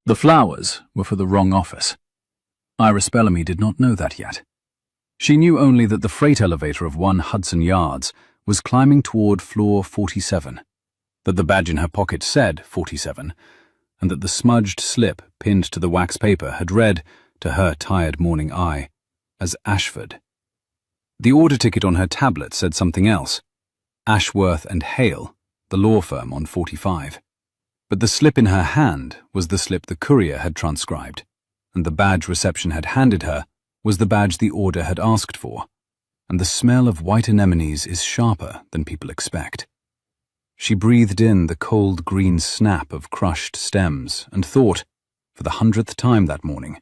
The flowers were for the wrong office. Iris Bellamy did not know that yet. She knew only that the freight elevator of 1 Hudson Yards was climbing toward floor 47, that the badge in her pocket said 47, and that the smudged slip pinned to the wax paper had read, to her tired morning eye, as Ashford. The order ticket on her tablet said something else, Ashworth and Hale, the law firm on 45. But the slip in her hand was the slip the courier had transcribed, and the badge reception had handed her was the badge the order had asked for, and the smell of white anemones is sharper than people expect. She breathed in the cold green snap of crushed stems and thought, for the 100th time that morning,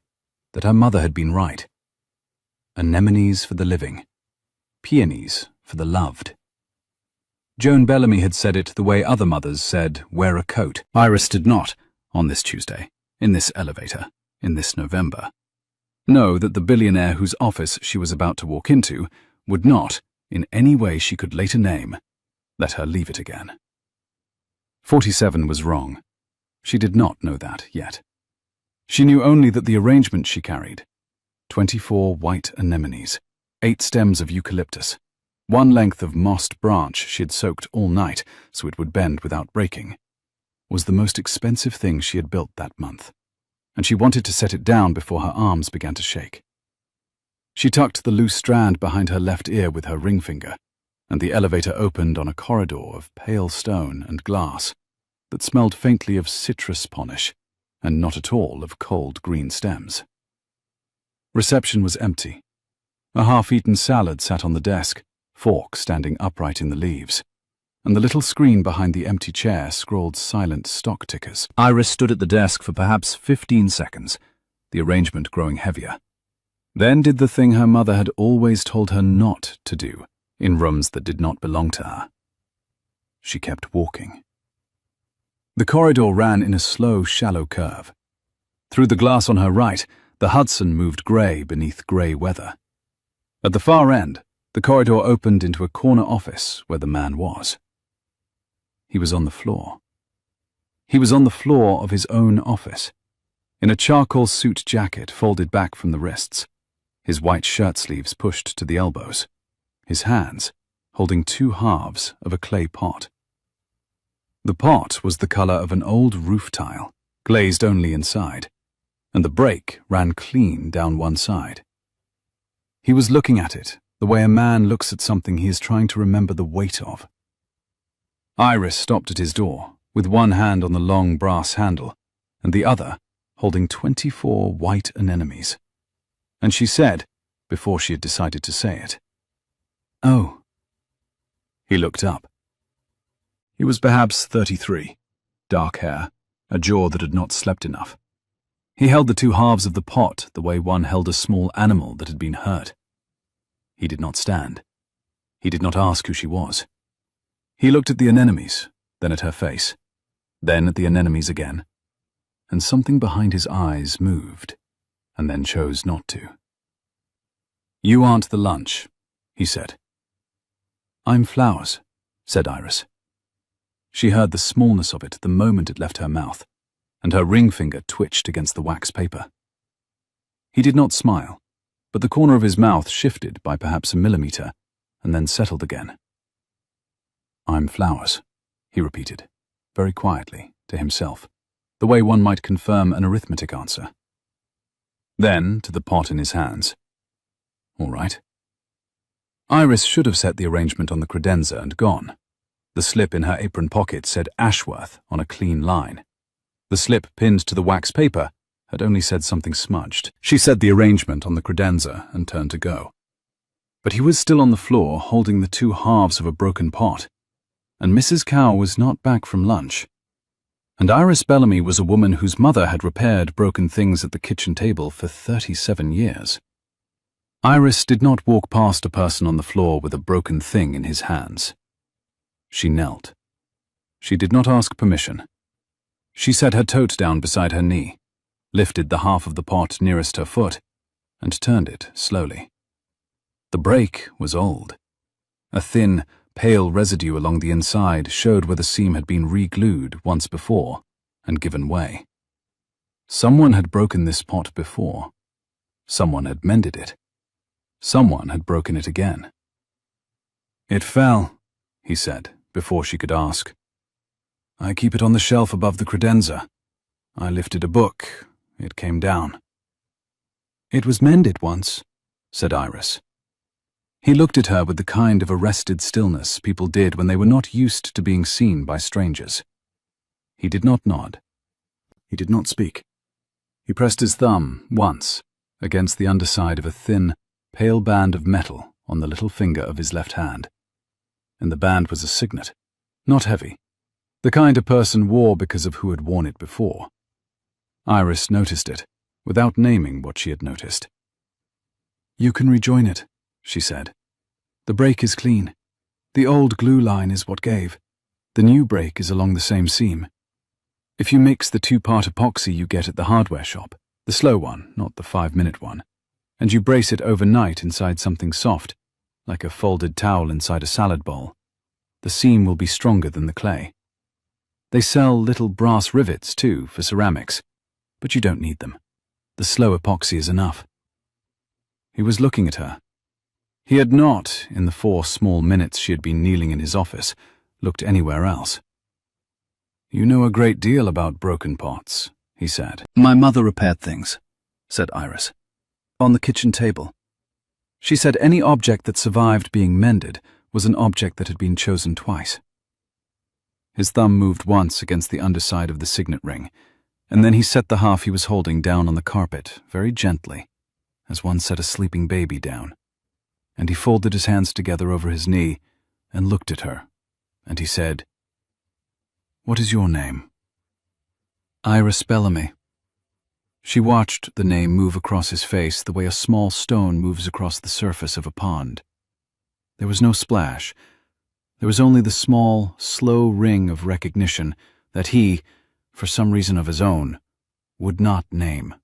that her mother had been right. Anemones for the living, peonies for the loved. Joan Bellamy had said it the way other mothers said, wear a coat. Iris did not, on this Tuesday, in this elevator, in this November, know that the billionaire whose office she was about to walk into would not, in any way she could later name, let her leave it again. 47 was wrong. She did not know that yet. She knew only that the arrangement she carried, 24 white anemones, 8 stems of eucalyptus, 1 length of mossed branch she had soaked all night so it would bend without breaking, was the most expensive thing she had built that month, and she wanted to set it down before her arms began to shake. She tucked the loose strand behind her left ear with her ring finger, and the elevator opened on a corridor of pale stone and glass that smelled faintly of citrus polish and not at all of cold green stems. Reception was empty. A half-eaten salad sat on the desk, fork standing upright in the leaves, and the little screen behind the empty chair scrawled silent stock tickers. Iris stood at the desk for perhaps 15 seconds, the arrangement growing heavier. Then did the thing her mother had always told her not to do in rooms that did not belong to her. She kept walking. The corridor ran in a slow, shallow curve. Through the glass on her right, the Hudson moved grey beneath grey weather. At the far end, the corridor opened into a corner office where the man was. He was on the floor. He was on the floor of his own office, in a charcoal suit jacket folded back from the wrists, his white shirt sleeves pushed to the elbows, his hands holding 2 halves of a clay pot. The pot was the colour of an old roof tile, glazed only inside, and the break ran clean down one side. He was looking at it the way a man looks at something he is trying to remember the weight of. Iris stopped at his door, with one hand on the long brass handle, and the other holding 24 white anemones. And she said, before she had decided to say it, "Oh." He looked up. He was perhaps 33, dark hair, a jaw that had not slept enough. He held the 2 halves of the pot the way one held a small animal that had been hurt. He did not stand. He did not ask who she was. He looked at the anemones, then at her face, then at the anemones again, and something behind his eyes moved, and then chose not to. "You aren't the lunch," he said. "I'm flowers," said Iris. She heard the smallness of it the moment it left her mouth, and her ring finger twitched against the wax paper. He did not smile, but the corner of his mouth shifted by perhaps a millimeter, and then settled again. "I'm flowers," he repeated, very quietly, to himself, the way one might confirm an arithmetic answer. Then, to the pot in his hands. "All right." Iris should have set the arrangement on the credenza and gone. The slip in her apron pocket said Ashworth on a clean line. The slip pinned to the wax paper had only said something smudged. She set the arrangement on the credenza and turned to go. But he was still on the floor holding the 2 halves of a broken pot, and Mrs. Cow was not back from lunch. And Iris Bellamy was a woman whose mother had repaired broken things at the kitchen table for 37 years. Iris did not walk past a person on the floor with a broken thing in his hands. She knelt. She did not ask permission. She set her tote down beside her knee, lifted the half of the pot nearest her foot, and turned it slowly. The break was old. A thin, pale residue along the inside showed where the seam had been re-glued once before and given way. Someone had broken this pot before. Someone had mended it. Someone had broken it again. "It fell," he said, before she could ask. "I keep it on the shelf above the credenza. I lifted a book. It came down." "It was mended once," said Iris. He looked at her with the kind of arrested stillness people did when they were not used to being seen by strangers. He did not nod. He did not speak. He pressed his thumb, once, against the underside of a thin, pale band of metal on the little finger of his left hand. And the band was a signet, not heavy, the kind a person wore because of who had worn it before. Iris noticed it, without naming what she had noticed. "You can rejoin it," she said. "The break is clean. The old glue line is what gave. The new break is along the same seam. If you mix the 2-part epoxy you get at the hardware shop, the slow one, not the 5-minute one, and you brace it overnight inside something soft, like a folded towel inside a salad bowl, the seam will be stronger than the clay. They sell little brass rivets, too, for ceramics, but you don't need them. The slow epoxy is enough." He was looking at her. He had not, in the 4 small minutes she had been kneeling in his office, looked anywhere else. "You know a great deal about broken pots," he said. "My mother repaired things," said Iris. "On the kitchen table. She said any object that survived being mended was an object that had been chosen twice." His thumb moved once against the underside of the signet ring, and then he set the half he was holding down on the carpet, very gently, as one set a sleeping baby down. And he folded his hands together over his knee and looked at her, and he said, "What is your name?" "Iris Bellamy." She watched the name move across his face the way a small stone moves across the surface of a pond. There was no splash. There was only the small, slow ring of recognition that he, for some reason of his own, would not name.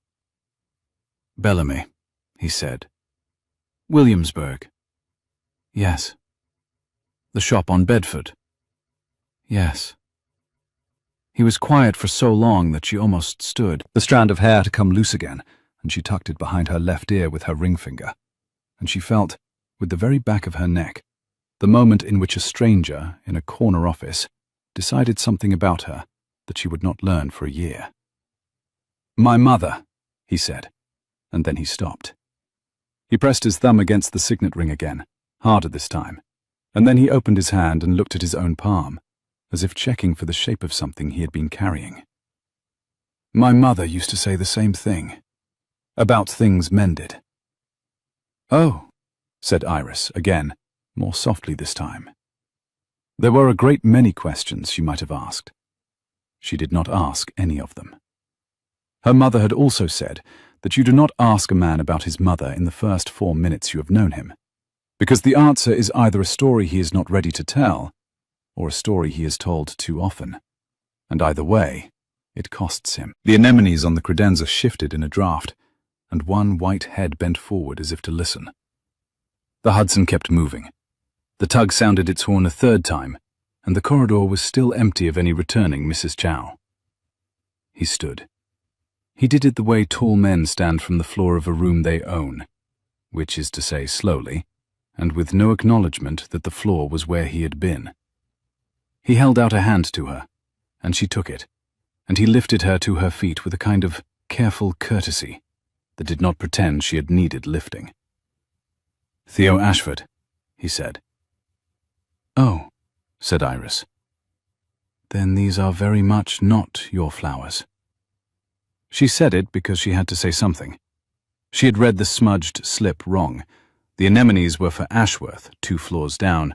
"Bellamy," he said. "Williamsburg." "Yes." "The shop on Bedford." "Yes." He was quiet for so long that she almost stood. The strand of hair had come loose again, and she tucked it behind her left ear with her ring finger. And she felt, with the very back of her neck, the moment in which a stranger, in a corner office, decided something about her that she would not learn for a year. "My mother," he said, and then he stopped. He pressed his thumb against the signet ring again, harder this time, and then he opened his hand and looked at his own palm, as if checking for the shape of something he had been carrying. "My mother used to say the same thing, about things mended." "Oh," said Iris, again, more softly this time. There were a great many questions she might have asked. She did not ask any of them. Her mother had also said that you do not ask a man about his mother in the first 4 minutes you have known him, because the answer is either a story he is not ready to tell, or a story he has told too often, and either way, it costs him. The anemones on the credenza shifted in a draught, and one white head bent forward as if to listen. The Hudson kept moving. The tug sounded its horn a 3rd time, and the corridor was still empty of any returning Mrs. Chow. He stood. He did it the way tall men stand from the floor of a room they own, which is to say slowly, and with no acknowledgement that the floor was where he had been. He held out a hand to her, and she took it, and he lifted her to her feet with a kind of careful courtesy that did not pretend she had needed lifting. "Theo Ashford," he said. "Oh," said Iris. "Then these are very much not your flowers." She said it because she had to say something. She had read the smudged slip wrong. The anemones were for Ashworth, 2 floors down,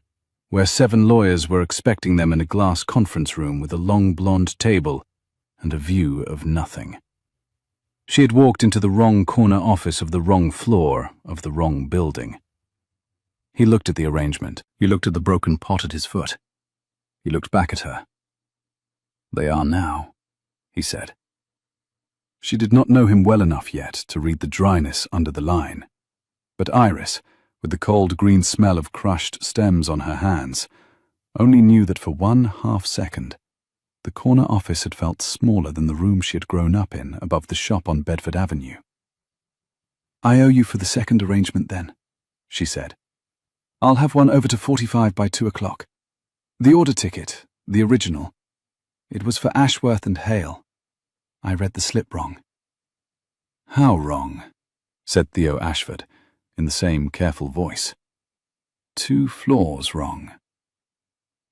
where 7 lawyers were expecting them in a glass conference room with a long blonde table and a view of nothing. She had walked into the wrong corner office of the wrong floor of the wrong building. He looked at the arrangement. He looked at the broken pot at his foot. He looked back at her. "They are now," he said. She did not know him well enough yet to read the dryness under the line, but Iris, with the cold green smell of crushed stems on her hands, only knew that for 1 half second The corner office had felt smaller than the room she had grown up in above the shop on Bedford Avenue. "I owe you for the second arrangement then," she said. "I'll have one over to 45 by 2 o'clock. The order ticket, the original. It was for Ashworth and Hale. I read the slip wrong." "How wrong?" said Theo Ashford, in the same careful voice. "2 floors wrong."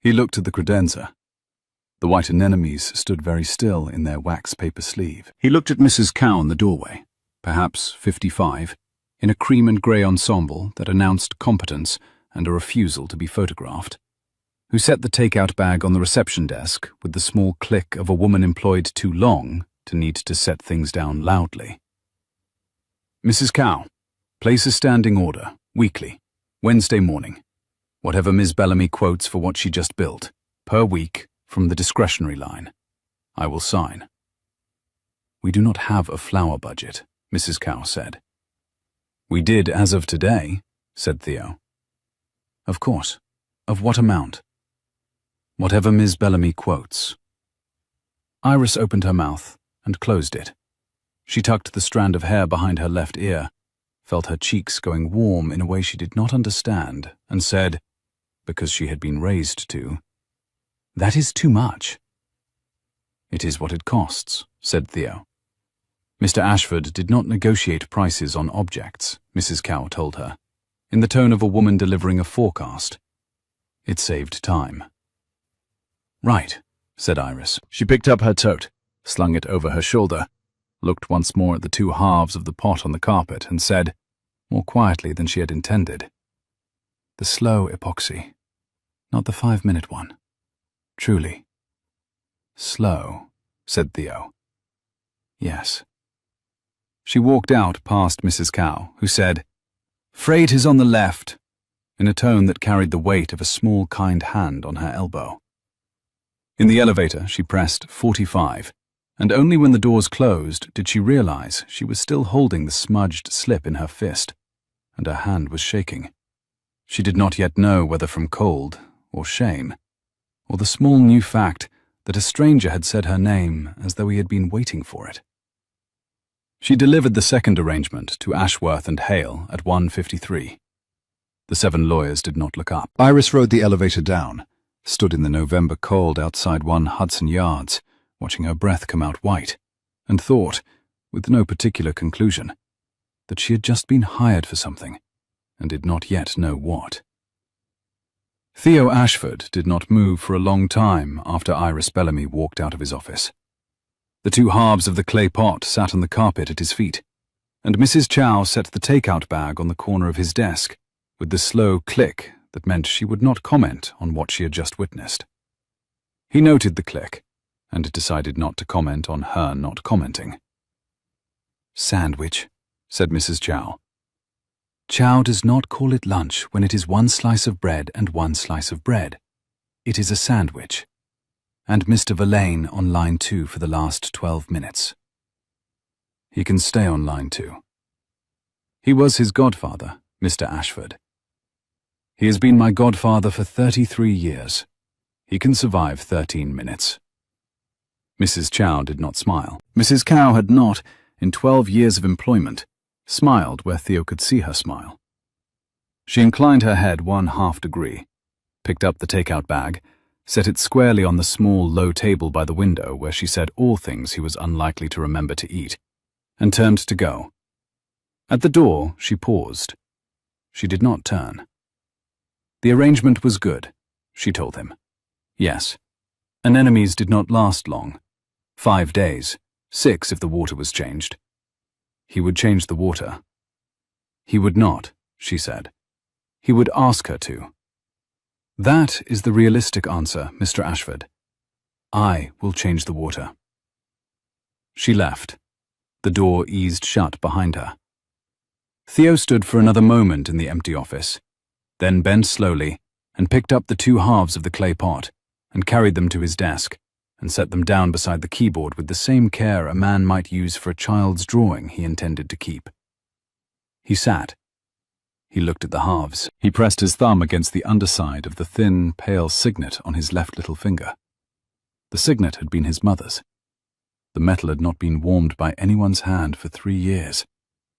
He looked at the credenza. The white-anemones stood very still in their wax-paper sleeve. He looked at Mrs. Cow in the doorway, perhaps 55, in a cream and grey ensemble that announced competence and a refusal to be photographed, who set the take-out bag on the reception desk with the small click of a woman employed too long to need to set things down loudly. "Mrs. Cow, place a standing order, weekly, Wednesday morning. Whatever Ms. Bellamy quotes for what she just built, per week, from the discretionary line. I will sign." "We do not have a flower budget," Mrs. Cow said. "We did as of today," said Theo. "Of course. Of what amount?" "Whatever Ms. Bellamy quotes." Iris opened her mouth and closed it. She tucked the strand of hair behind her left ear, felt her cheeks going warm in a way she did not understand, and said, because she had been raised to, "That is too much." "It is what it costs," said Theo. Mr. Ashford did not negotiate prices on objects, Mrs. Cow told her, in the tone of a woman delivering a forecast. It saved time. "Right," said Iris. She picked up her tote, slung it over her shoulder, looked once more at the 2 halves of the pot on the carpet, and said, more quietly than she had intended, "The slow epoxy, not the 5-minute one. Truly." "Slow," said Theo. "Yes." She walked out past Mrs. Cow, who said, "Freight is on the left," in a tone that carried the weight of a small, kind hand on her elbow. In the elevator, she pressed 45, and only when the doors closed did she realize she was still holding the smudged slip in her fist, and her hand was shaking. She did not yet know whether from cold or shame, or the small new fact that a stranger had said her name as though he had been waiting for it. She delivered the second arrangement to Ashworth and Hale at 1:53. The 7 lawyers did not look up. Iris rode the elevator down, stood in the November cold outside 1 Hudson Yards, watching her breath come out white, and thought, with no particular conclusion, that she had just been hired for something, and did not yet know what. Theo Ashford did not move for a long time after Iris Bellamy walked out of his office. The 2 halves of the clay pot sat on the carpet at his feet, and Mrs. Chow set the take-out bag on the corner of his desk, with the slow click that meant she would not comment on what she had just witnessed. He noted the click, and decided not to comment on her not commenting. "Sandwich," said Mrs. Chow. "Chow does not call it lunch when it is 1 slice of bread and 1 slice of bread. It is a sandwich. And Mr. Verlaine on line 2 for the last 12 minutes. He can stay on line 2. He was his godfather, Mr. Ashford. He has been my godfather for 33 years. He can survive 13 minutes. Mrs. Chow did not smile. Mrs. Cow had not, in 12 years of employment, smiled where Theo could see her smile. She inclined her head 1/2 degree, picked up the take-out bag, set it squarely on the small, low table by the window where she said all things he was unlikely to remember to eat, and turned to go. At the door, she paused. She did not turn. The arrangement was good, she told him. Yes. Anemones did not last long. 5 days, 6 if the water was changed. He would change the water. He would not, she said. He would ask her to. That is the realistic answer, Mr. Ashford. I will change the water. She left. The door eased shut behind her. Theo stood for another moment in the empty office, then bent slowly and picked up the 2 halves of the clay pot and carried them to his desk and set them down beside the keyboard with the same care a man might use for a child's drawing he intended to keep. He sat. He looked at the halves. He pressed his thumb against the underside of the thin, pale signet on his left little finger. The signet had been his mother's. The metal had not been warmed by anyone's hand for 3 years,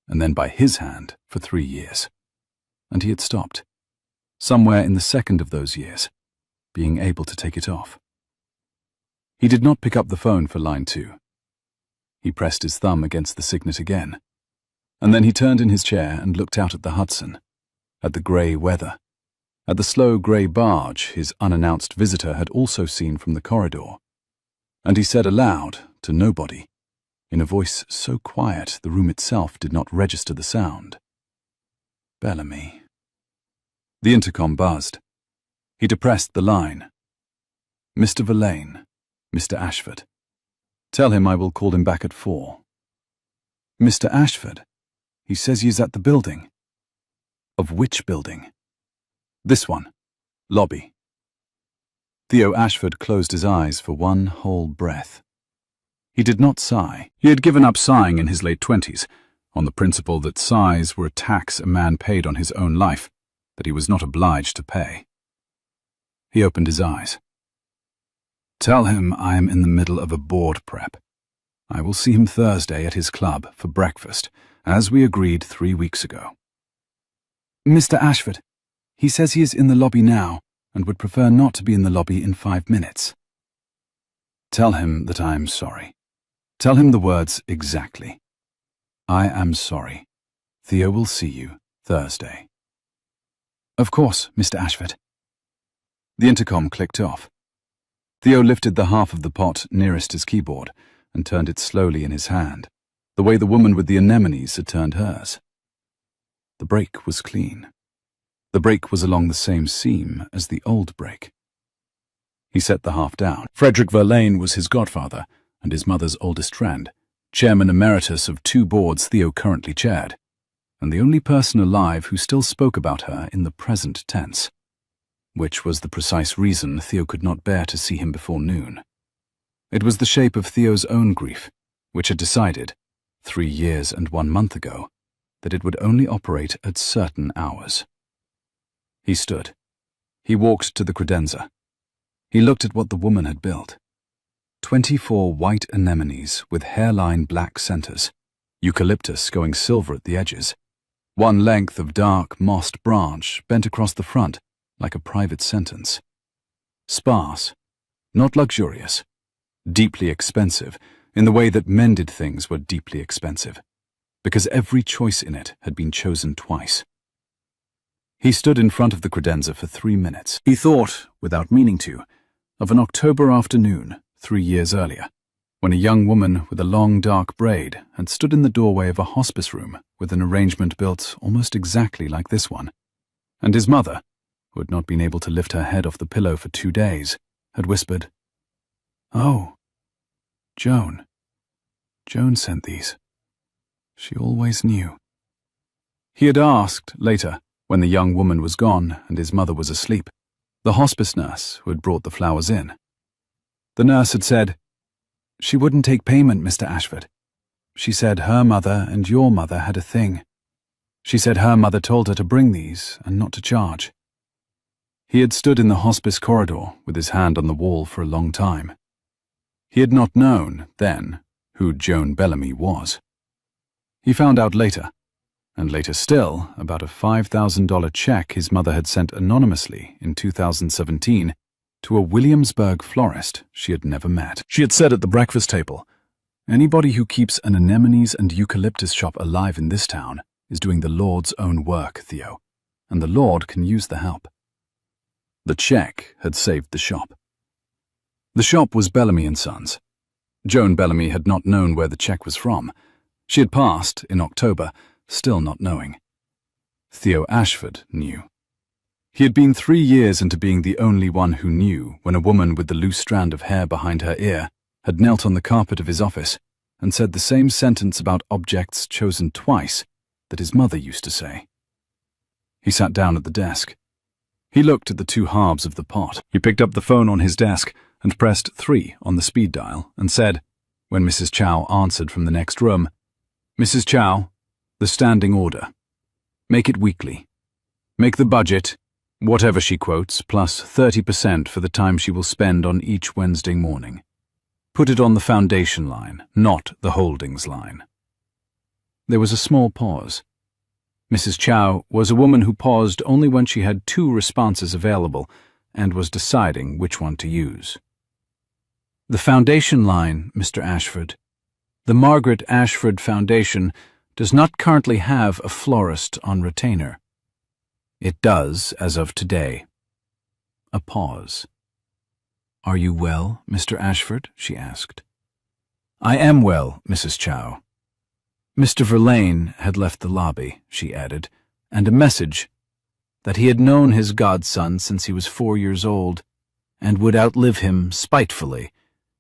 and then by his hand for 3 years. And he had stopped, somewhere in the second of those years, being able to take it off. He did not pick up the phone for line 2. He pressed his thumb against the signet again, and then he turned in his chair and looked out at the Hudson, at the grey weather, at the slow grey barge his unannounced visitor had also seen from the corridor, and he said aloud, to nobody, in a voice so quiet the room itself did not register the sound, "Bellamy." The intercom buzzed. He depressed the line. "Mr. Verlaine, Mr. Ashford. Tell him I will call him back at 4. "Mr. Ashford? He says he is at the building." "Of which building?" "This one. Lobby." Theo Ashford closed his eyes for one whole breath. He did not sigh. He had given up sighing in his late 20s, on the principle that sighs were a tax a man paid on his own life, that he was not obliged to pay. He opened his eyes. "Tell him I am in the middle of a board prep. I will see him Thursday at his club for breakfast, as we agreed 3 weeks ago." "Mr. Ashford, he says he is in the lobby now and would prefer not to be in the lobby in 5 minutes." "Tell him that I am sorry. Tell him the words exactly. I am sorry. Theo will see you Thursday." "Of course, Mr. Ashford." The intercom clicked off. Theo lifted the half of the pot nearest his keyboard and turned it slowly in his hand, the way the woman with the anemones had turned hers. The break was clean. The break was along the same seam as the old break. He set the half down. Frederick Verlaine was his godfather and his mother's oldest friend, chairman emeritus of 2 boards Theo currently chaired, and the only person alive who still spoke about her in the present tense, which was the precise reason Theo could not bear to see him before noon. It was the shape of Theo's own grief, which had decided, 3 years and 1 month ago, that it would only operate at certain hours. He stood. He walked to the credenza. He looked at what the woman had built. 24 white anemones with hairline black centers, eucalyptus going silver at the edges, one length of dark mossed branch bent across the front like a private sentence. Sparse, not luxurious, deeply expensive in the way that mended things were deeply expensive, because every choice in it had been chosen twice. He stood in front of the credenza for 3 minutes. He thought, without meaning to, of an October afternoon 3 years earlier, when a young woman with a long dark braid had stood in the doorway of a hospice room with an arrangement built almost exactly like this one, and his mother, who had not been able to lift her head off the pillow for 2 days, had whispered, "Oh, Joan. Joan sent these. She always knew." He had asked, later, when the young woman was gone and his mother was asleep, the hospice nurse who had brought the flowers in. The nurse had said, "She wouldn't take payment, Mr. Ashford. She said her mother and your mother had a thing. She said her mother told her to bring these and not to charge." He had stood in the hospice corridor with his hand on the wall for a long time. He had not known, then, who Joan Bellamy was. He found out later, and later still, about a $5,000 check his mother had sent anonymously in 2017 to a Williamsburg florist she had never met. She had said at the breakfast table, "Anybody who keeps an anemones and eucalyptus shop alive in this town is doing the Lord's own work, Theo, and the Lord can use the help." The check had saved the shop. The shop was Bellamy & Sons. Joan Bellamy had not known where the check was from. She had passed, in October, still not knowing. Theo Ashford knew. He had been 3 years into being the only one who knew when a woman with the loose strand of hair behind her ear had knelt on the carpet of his office and said the same sentence about objects chosen twice that his mother used to say. He sat down at the desk. He looked at the 2 halves of the pot. He picked up the phone on his desk and pressed 3 on the speed dial and said, when Mrs. Chow answered from the next room, "Mrs. Chow, the standing order. Make it weekly. Make the budget Whatever she quotes, plus 30% for the time she will spend on each Wednesday morning. Put it on the foundation line, not the holdings line. There was a small pause. Mrs. Chow was a woman who paused only when she had 2 responses available and was deciding which one to use. The foundation line, Mr. Ashford. The Margaret Ashford Foundation does not currently have a florist on retainer. It does as of today. A pause. Are you well, Mr. Ashford? She asked. I am well, Mrs. Chow. Mr. Verlaine had left the lobby, she added, and a message that he had known his godson since he was 4 years old and would outlive him spitefully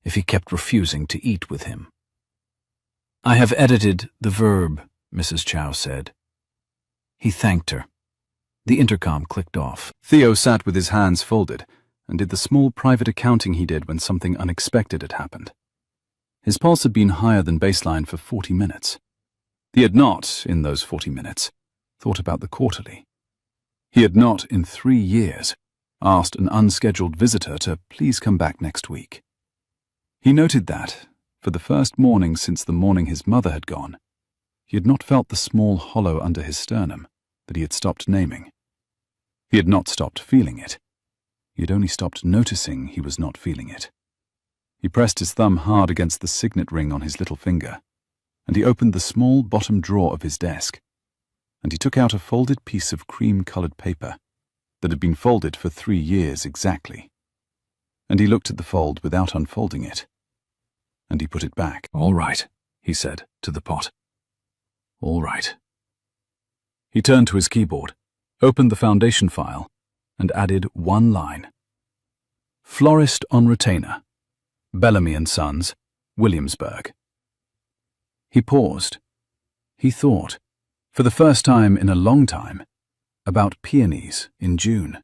if he kept refusing to eat with him. I have edited the verb, Mrs. Chow said. He thanked her. The intercom clicked off. Theo sat with his hands folded and did the small private accounting he did when something unexpected had happened. His pulse had been higher than baseline for 40 minutes. He had not, in those 40 minutes, thought about the quarterly. He had not, in 3 years, asked an unscheduled visitor to please come back next week. He noted that, for the first morning since the morning his mother had gone, he had not felt the small hollow under his sternum that he had stopped naming. He had not stopped feeling it. He had only stopped noticing he was not feeling it. He pressed his thumb hard against the signet ring on his little finger, and he opened the small bottom drawer of his desk, and he took out a folded piece of cream-colored paper that had been folded for 3 years exactly, and he looked at the fold without unfolding it, and he put it back. All right, he said to the pot. All right. He turned to his keyboard, opened the foundation file, and added 1 line. Florist on retainer. Bellamy and Sons, Williamsburg. He paused. He thought, for the first time in a long time, about peonies in June.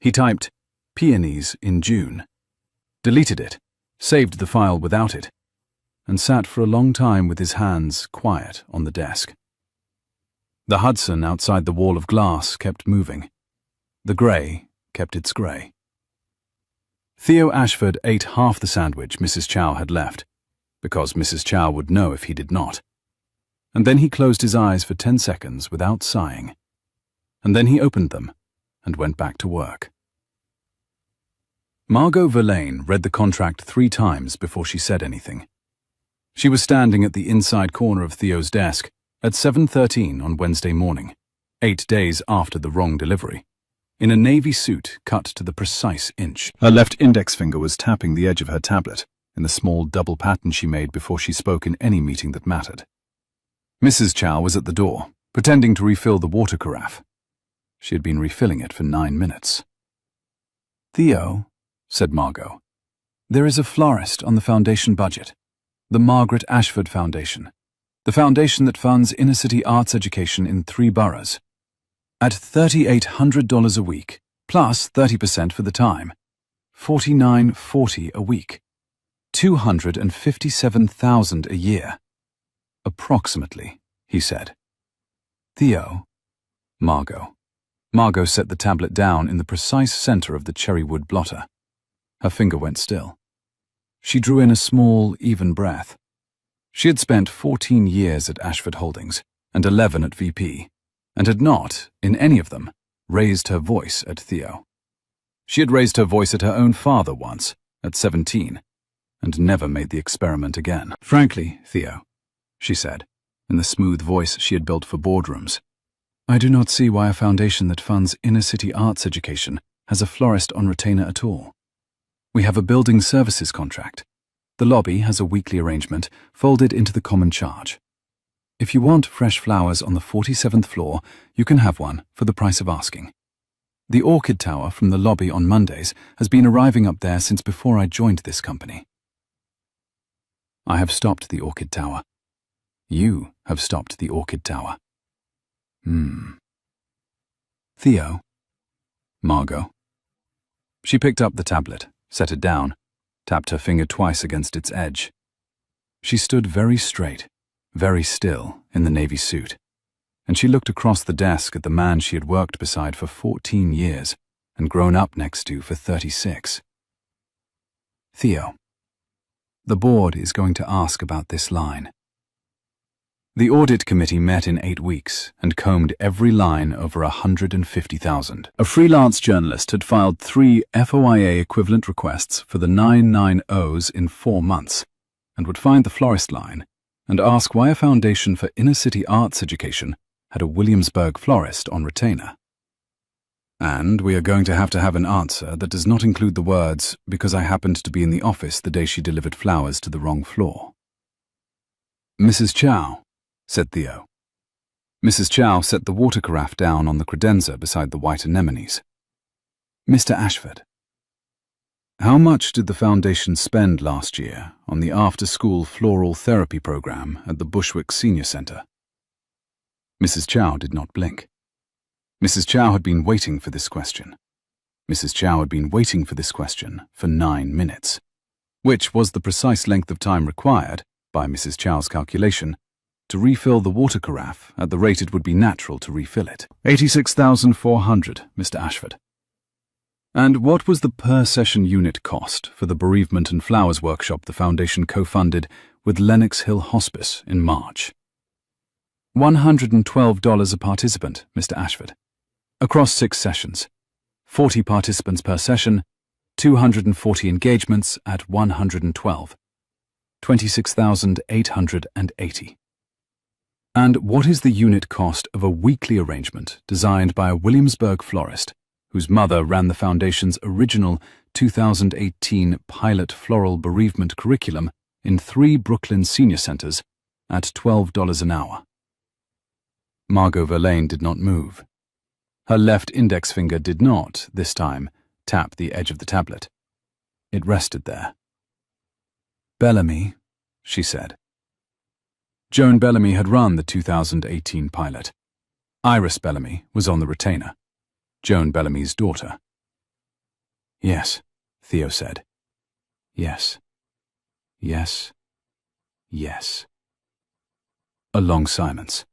He typed peonies in June, deleted it, saved the file without it, and sat for a long time with his hands quiet on the desk. The Hudson outside the wall of glass kept moving. The grey kept its grey. Theo Ashford ate half the sandwich Mrs. Chow had left, because Mrs. Chow would know if he did not. And then he closed his eyes for 10 seconds without sighing. And then he opened them and went back to work. Margot Verlaine read the contract 3 times before she said anything. She was standing at the inside corner of Theo's desk at 7:13 on Wednesday morning, 8 days after the wrong delivery, in a navy suit cut to the precise inch. Her left index finger was tapping the edge of her tablet in the small double pattern she made before she spoke in any meeting that mattered. Mrs. Chow was at the door, pretending to refill the water carafe. She had been refilling it for 9 minutes. Theo, said Margot, there is a florist on the foundation budget, the Margaret Ashford Foundation, the foundation that funds inner-city arts education in 3 boroughs. At $3,800 a week, plus 30% for the time, $49.40 a week, $257,000 a year. Approximately, he said. Theo. Margot. Margot set the tablet down in the precise center of the cherrywood blotter. Her finger went still. She drew in a small, even breath. She had spent 14 years at Ashford Holdings and 11 at VP, and had not, in any of them, raised her voice at Theo. She had raised her voice at her own father once, at 17, and never made the experiment again. Frankly, Theo, she said, in the smooth voice she had built for boardrooms, I do not see why a foundation that funds inner-city arts education has a florist on retainer at all. We have a building services contract. The lobby has a weekly arrangement folded into the common charge. If you want fresh flowers on the 47th floor, you can have one for the price of asking. The orchid tower from the lobby on Mondays has been arriving up there since before I joined this company. I have stopped the orchid tower. You have stopped the orchid tower. Theo. Margot. She picked up the tablet, set it down, tapped her finger twice against its edge. She stood very straight, very still in the navy suit, and she looked across the desk at the man she had worked beside for 14 years and grown up next to for 36. Theo. The board is going to ask about this line. The audit committee met in 8 weeks and combed every line over 150,000. A freelance journalist had filed 3 FOIA equivalent requests for the 990s in 4 months and would find the florist line and ask why a foundation for inner-city arts education had a Williamsburg florist on retainer. And we are going to have an answer that does not include the words, because I happened to be in the office the day she delivered flowers to the wrong floor. Mrs. Chow, said Theo. Mrs. Chow set the water carafe down on the credenza beside the white-anemones. Mr. Ashford. How much did the foundation spend last year on the after-school floral therapy program at the Bushwick Senior Center? Mrs. Chow did not blink. Mrs. Chow had been waiting for this question. Mrs. Chow had been waiting for this question for 9 minutes, which was the precise length of time required, by Mrs. Chow's calculation, to refill the water carafe at the rate it would be natural to refill it. 86,400, Mr. Ashford. And what was the per-session unit cost for the bereavement and flowers workshop the foundation co-funded with Lenox Hill Hospice in March? $112 a participant, Mr. Ashford. Across 6 sessions. 40 participants per session, 240 engagements at 112. 26,880. And what is the unit cost of a weekly arrangement designed by a Williamsburg florist whose mother ran the foundation's original 2018 pilot floral bereavement curriculum in 3 Brooklyn senior centers at $12 an hour? Margot Verlaine did not move. Her left index finger did not, this time, tap the edge of the tablet. It rested there. Bellamy, she said. Joan Bellamy had run the 2018 pilot. Iris Bellamy was on the retainer, Joan Bellamy's daughter. Yes, Theo said. Yes. Yes. Yes. A long silence.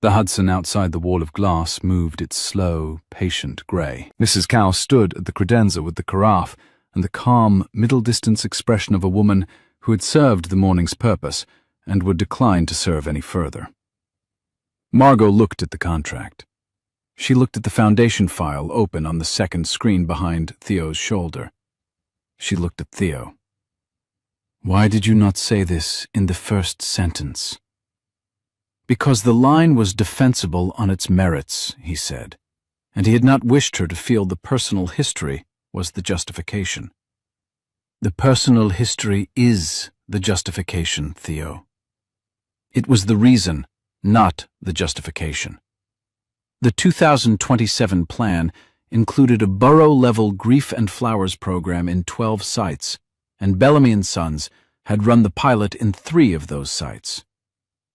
The Hudson outside the wall of glass moved its slow, patient grey. Mrs. Cow stood at the credenza with the carafe and the calm, middle-distance expression of a woman who had served the morning's purpose and would decline to serve any further. Margot looked at the contract. She looked at the foundation file open on the second screen behind Theo's shoulder. She looked at Theo. Why did you not say this in the first sentence? Because the line was defensible on its merits, he said, and he had not wished her to feel the personal history was the justification. The personal history is the justification, Theo. It was the reason, not the justification. The 2027 plan included a borough-level grief and flowers program in 12 sites, and Bellamy & Sons had run the pilot in 3 of those sites.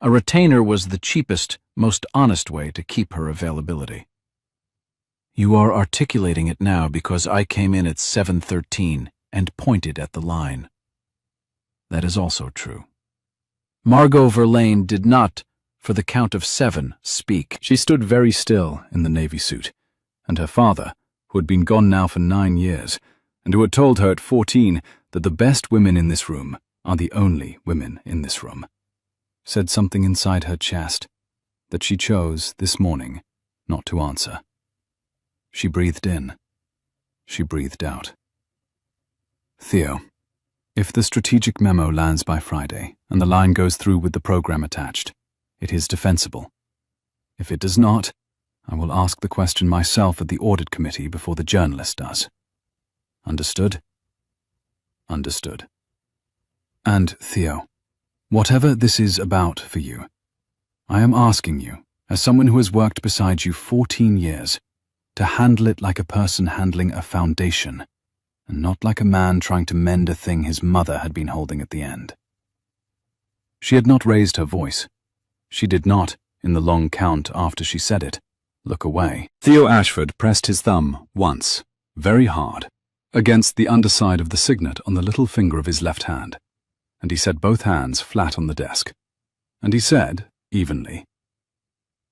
A retainer was the cheapest, most honest way to keep her availability. You are articulating it now because I came in at 7:13 and pointed at the line. That is also true. Margot Verlaine did not, for the count of 7, speak. She stood very still in the navy suit, and her father, who had been gone now for 9 years, and who had told her at 14 that the best women in this room are the only women in this room, said something inside her chest that she chose this morning not to answer. She breathed in. She breathed out. Theo, if the strategic memo lands by Friday and the line goes through with the program attached, it is defensible. If it does not, I will ask the question myself at the audit committee before the journalist does. Understood? Understood. And, Theo, whatever this is about for you, I am asking you, as someone who has worked beside you 14 years, to handle it like a person handling a foundation, and not like a man trying to mend a thing his mother had been holding at the end. She had not raised her voice. She did not, in the long count after she said it, look away. Theo Ashford pressed his thumb once, very hard, against the underside of the signet on the little finger of his left hand, and he set both hands flat on the desk. And he said, evenly,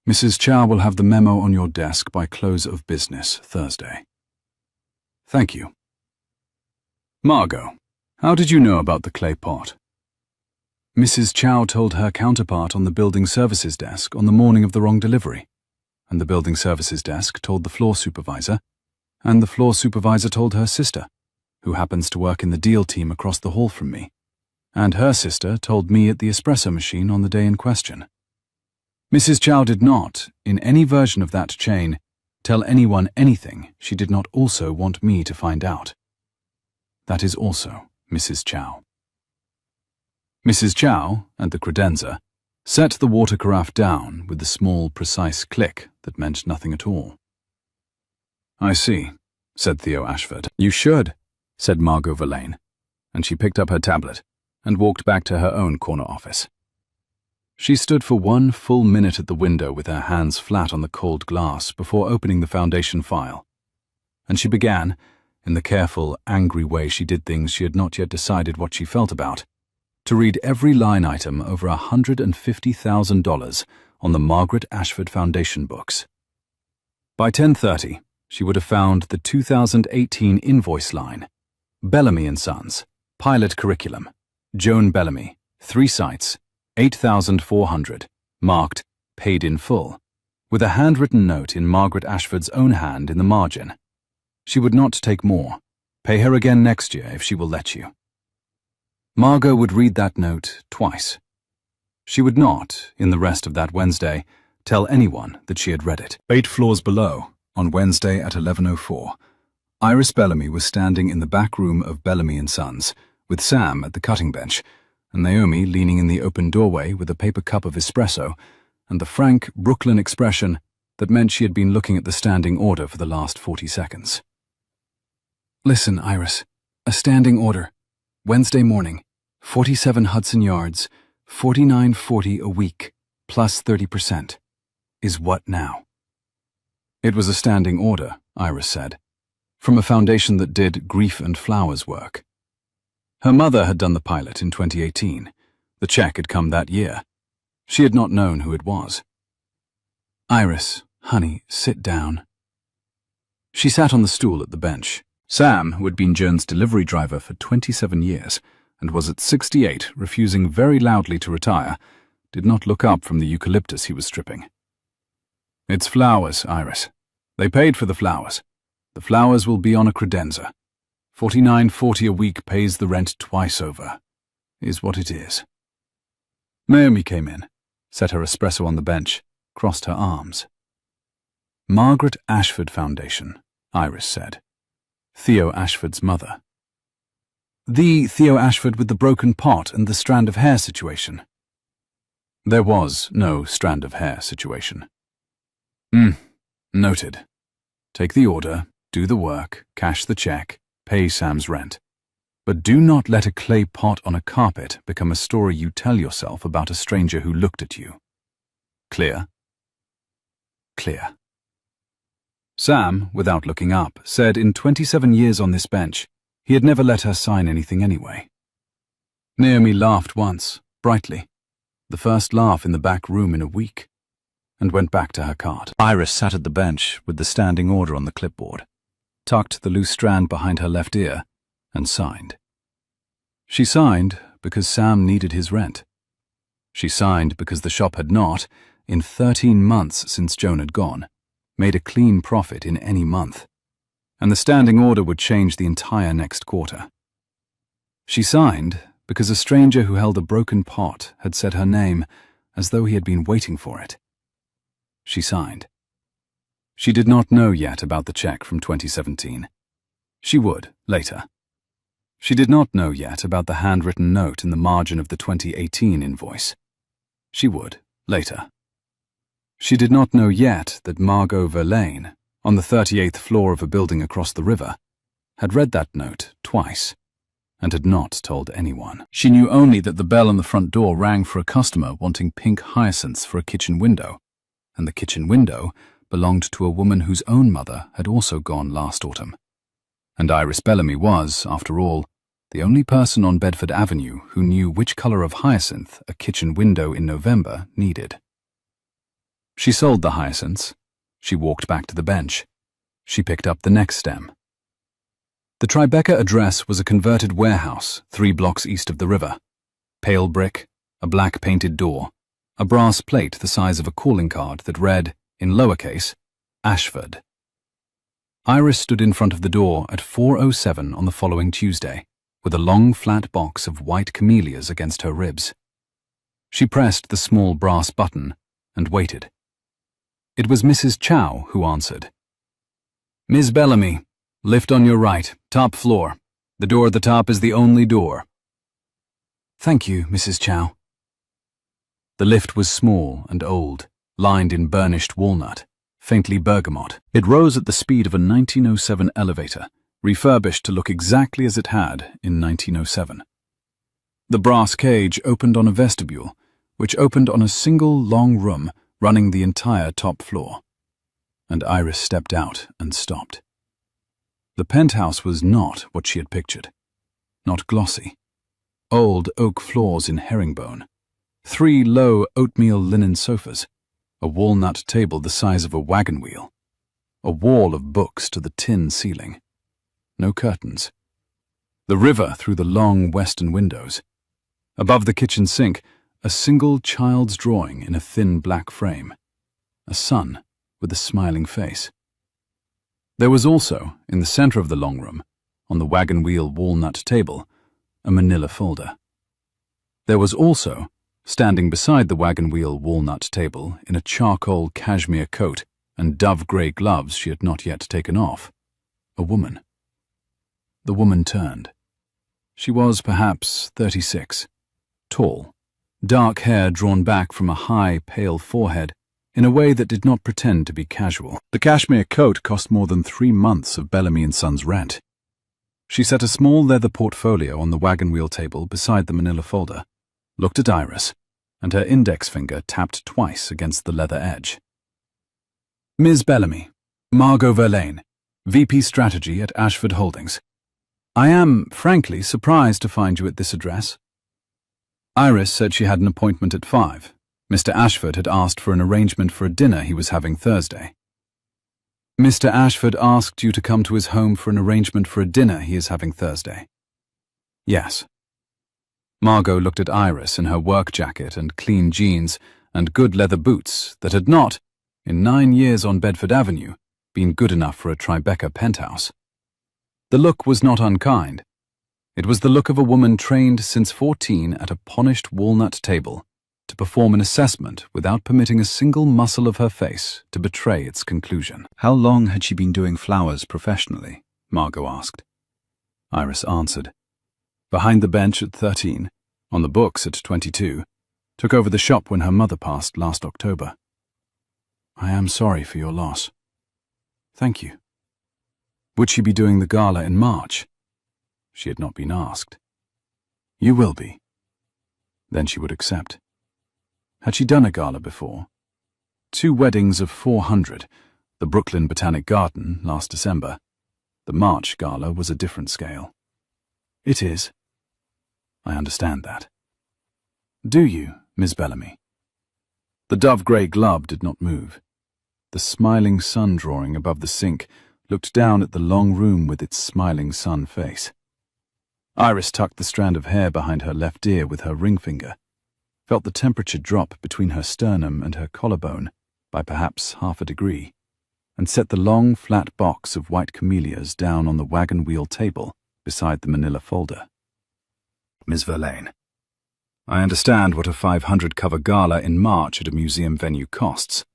Mrs. Chow will have the memo on your desk by close of business Thursday. Thank you. Margot, how did you know about the clay pot? Mrs. Chow told her counterpart on the building services desk on the morning of the wrong delivery, and the building services desk told the floor supervisor, and the floor supervisor told her sister, who happens to work in the deal team across the hall from me, and her sister told me at the espresso machine on the day in question. Mrs. Chow did not, in any version of that chain, tell anyone anything she did not also want me to find out. That is also Mrs. Chow. Mrs. Chow and the credenza set the water carafe down with the small, precise click that meant nothing at all. I see, said Theo Ashford. You should, said Margot Verlaine, and she picked up her tablet and walked back to her own corner office. She stood for 1 full minute at the window with her hands flat on the cold glass before opening the foundation file, and she began, in the careful, angry way she did things she had not yet decided what she felt about, to read every line item over $150,000 on the Margaret Ashford Foundation books. By 10:30, she would have found the 2018 invoice line, Bellamy & Sons, Pilot Curriculum, Joan Bellamy, 3 sites, $8,400, marked Paid in Full, with a handwritten note in Margaret Ashford's own hand in the margin. She would not take more. Pay her again next year if she will let you. Margot would read that note twice. She would not, in the rest of that Wednesday, tell anyone that she had read it. 8 floors below, on Wednesday at 11:04, Iris Bellamy was standing in the back room of Bellamy & Sons, with Sam at the cutting bench, and Naomi leaning in the open doorway with a paper cup of espresso and the frank Brooklyn expression that meant she had been looking at the standing order for the last 40 seconds. Listen, Iris, a standing order. Wednesday morning, 47 Hudson Yards, $49.40 a week, plus 30%. Is what now? It was a standing order, Iris said, from a foundation that did grief and flowers work. Her mother had done the pilot in 2018. The check had come that year. She had not known who it was. Iris, honey, sit down. She sat on the stool at the bench. Sam, who had been Joan's delivery driver for 27 years and was at 68 refusing very loudly to retire, did not look up from the eucalyptus he was stripping. It's flowers, Iris. They paid for the flowers. The flowers will be on a credenza. $49.40 a week pays the rent twice over, is what it is. Naomi came in, set her espresso on the bench, crossed her arms. Margaret Ashford Foundation, Iris said. Theo Ashford's mother. The Theo Ashford with the broken pot and the strand of hair situation. There was no strand of hair situation. Noted. Take the order, do the work, cash the check, pay Sam's rent. But do not let a clay pot on a carpet become a story you tell yourself about a stranger who looked at you. Clear? Clear. Sam, without looking up, said in 27 years on this bench, he had never let her sign anything anyway. Naomi laughed once, brightly, the first laugh in the back room in a week, and went back to her cart. Iris sat at the bench with the standing order on the clipboard, tucked the loose strand behind her left ear, and signed. She signed because Sam needed his rent. She signed because the shop had not, in 13 months since Joan had gone, made a clean profit in any month, and the standing order would change the entire next quarter. She signed because a stranger who held a broken pot had said her name as though he had been waiting for it. She signed. She did not know yet about the check from 2017. She would, later. She did not know yet about the handwritten note in the margin of the 2018 invoice. She would, later. She did not know yet that Margot Verlaine, on the 38th floor of a building across the river, had read that note twice and had not told anyone. She knew only that the bell on the front door rang for a customer wanting pink hyacinths for a kitchen window, and the kitchen window belonged to a woman whose own mother had also gone last autumn. And Iris Bellamy was, after all, the only person on Bedford Avenue who knew which color of hyacinth a kitchen window in November needed. She sold the hyacinths. She walked back to the bench. She picked up the next stem. The Tribeca address was a converted warehouse 3 blocks east of the river. Pale brick, a black painted door, a brass plate the size of a calling card that read, in lowercase, Ashford. Iris stood in front of the door at 4:07 on the following Tuesday, with a long flat box of white camellias against her ribs. She pressed the small brass button and waited. It was Mrs. Chow who answered. "Miss Bellamy, lift on your right, top floor. The door at the top is the only door." "Thank you, Mrs. Chow." The lift was small and old, lined in burnished walnut, faintly bergamot. It rose at the speed of a 1907 elevator, refurbished to look exactly as it had in 1907. The brass cage opened on a vestibule, which opened on a single long room running the entire top floor. And Iris stepped out and stopped. The penthouse was not what she had pictured. Not glossy. Old oak floors in herringbone. 3 low oatmeal linen sofas. A walnut table the size of a wagon wheel. A wall of books to the tin ceiling. No curtains. The river through the long western windows. Above the kitchen sink, a single child's drawing in a thin black frame. A sun with a smiling face. There was also, in the center of the long room, on the wagon wheel walnut table, a manila folder. There was also, standing beside the wagon wheel walnut table in a charcoal cashmere coat and dove-grey gloves she had not yet taken off, a woman. The woman turned. She was perhaps 36, tall, dark hair drawn back from a high, pale forehead in a way that did not pretend to be casual. The cashmere coat cost more than 3 months of Bellamy & Son's rent. She set a small leather portfolio on the wagon wheel table beside the manila folder, looked at Iris, and her index finger tapped twice against the leather edge. "Ms. Bellamy, Margot Verlaine, VP Strategy at Ashford Holdings. I am, frankly, surprised to find you at this address." Iris said she had an appointment at 5. Mr. Ashford had asked for an arrangement for a dinner he was having Thursday. "Mr. Ashford asked you to come to his home for an arrangement for a dinner he is having Thursday." "Yes." Margot looked at Iris in her work jacket and clean jeans and good leather boots that had not, in 9 years on Bedford Avenue, been good enough for a Tribeca penthouse. The look was not unkind. It was the look of a woman trained since 14 at a polished walnut table to perform an assessment without permitting a single muscle of her face to betray its conclusion. How long had she been doing flowers professionally? Margot asked. Iris answered. Behind the bench at 13, on the books at 22, took over the shop when her mother passed last October. I am sorry for your loss. Thank you. Would she be doing the gala in March? She had not been asked. You will be. Then she would accept. Had she done a gala before? 2 weddings of 400, the Brooklyn Botanic Garden last December. The March gala was a different scale. It is. I understand that. Do you, Miss Bellamy? The dove-grey glove did not move. The smiling sun drawing above the sink looked down at the long room with its smiling sun face. Iris tucked the strand of hair behind her left ear with her ring finger, felt the temperature drop between her sternum and her collarbone by perhaps half a degree, and set the long, flat box of white camellias down on the wagon wheel table beside the manila folder. Ms. Verlaine, I understand what a 500-cover gala in March at a museum venue costs.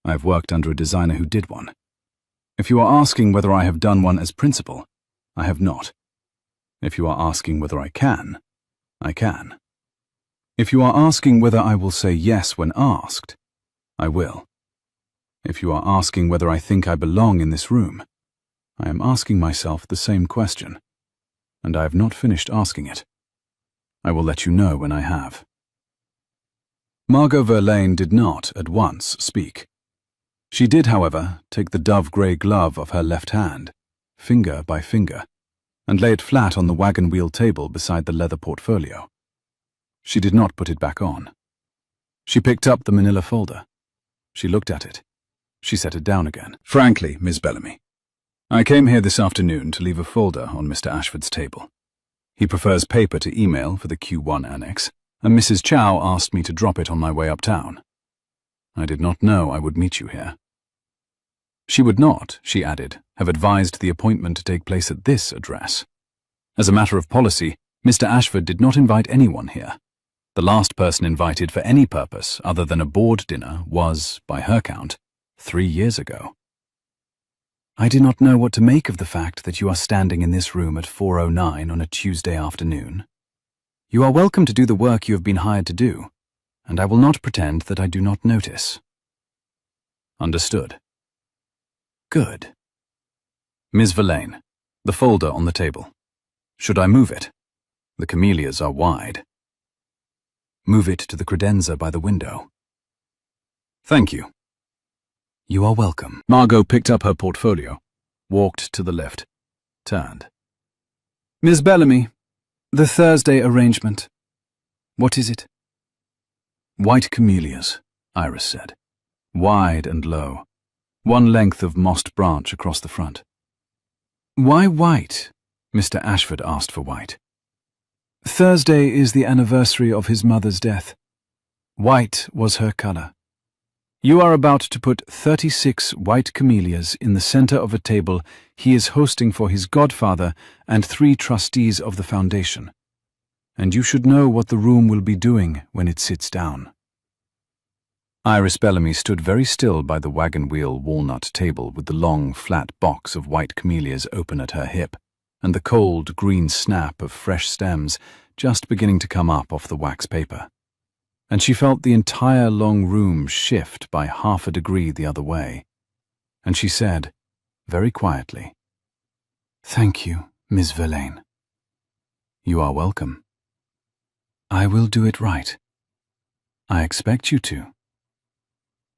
I have worked under a designer who did one. If you are asking whether I have done one as principal, I have not. If you are asking whether I can, I can. If you are asking whether I will say yes when asked, I will. If you are asking whether I think I belong in this room, I am asking myself the same question, and I have not finished asking it. I will let you know when I have. Margot Verlaine did not at once speak. She did, however, take the dove-grey glove of her left hand, finger by finger, and lay it flat on the wagon wheel table beside the leather portfolio. She did not put it back on. She picked up the manila folder. She looked at it. She set it down again. Frankly, Miss Bellamy, I came here this afternoon to leave a folder on Mr. Ashford's table. He prefers paper to email for the Q1 annex, and Mrs. Chow asked me to drop it on my way uptown. I did not know I would meet you here. She would not, she added, have advised the appointment to take place at this address. As a matter of policy, Mr. Ashford did not invite anyone here. The last person invited for any purpose other than a board dinner was, by her count, 3 years ago. I do not know what to make of the fact that you are standing in this room at 4:09 on a Tuesday afternoon. You are welcome to do the work you have been hired to do, and I will not pretend that I do not notice. Understood. Good. Ms. Verlaine, the folder on the table. Should I move it? The camellias are wide. Move it to the credenza by the window. Thank you. You are welcome. Margot picked up her portfolio, walked to the lift, turned. Miss Bellamy, the Thursday arrangement. What is it? White camellias, Iris said. Wide and low. One length of mossed branch across the front. Why white? Mr. Ashford asked for white. Thursday is the anniversary of his mother's death. White was her color. You are about to put 36 white camellias in the center of a table he is hosting for his godfather and 3 trustees of the foundation. And you should know what the room will be doing when it sits down. Iris Bellamy stood very still by the wagon wheel walnut table with the long, flat box of white camellias open at her hip, and the cold, green snap of fresh stems just beginning to come up off the wax paper. And she felt the entire long room shift by 1/2 degree the other way. And she said, very quietly, Thank you, Miss Verlaine. You are welcome. I will do it right. I expect you to.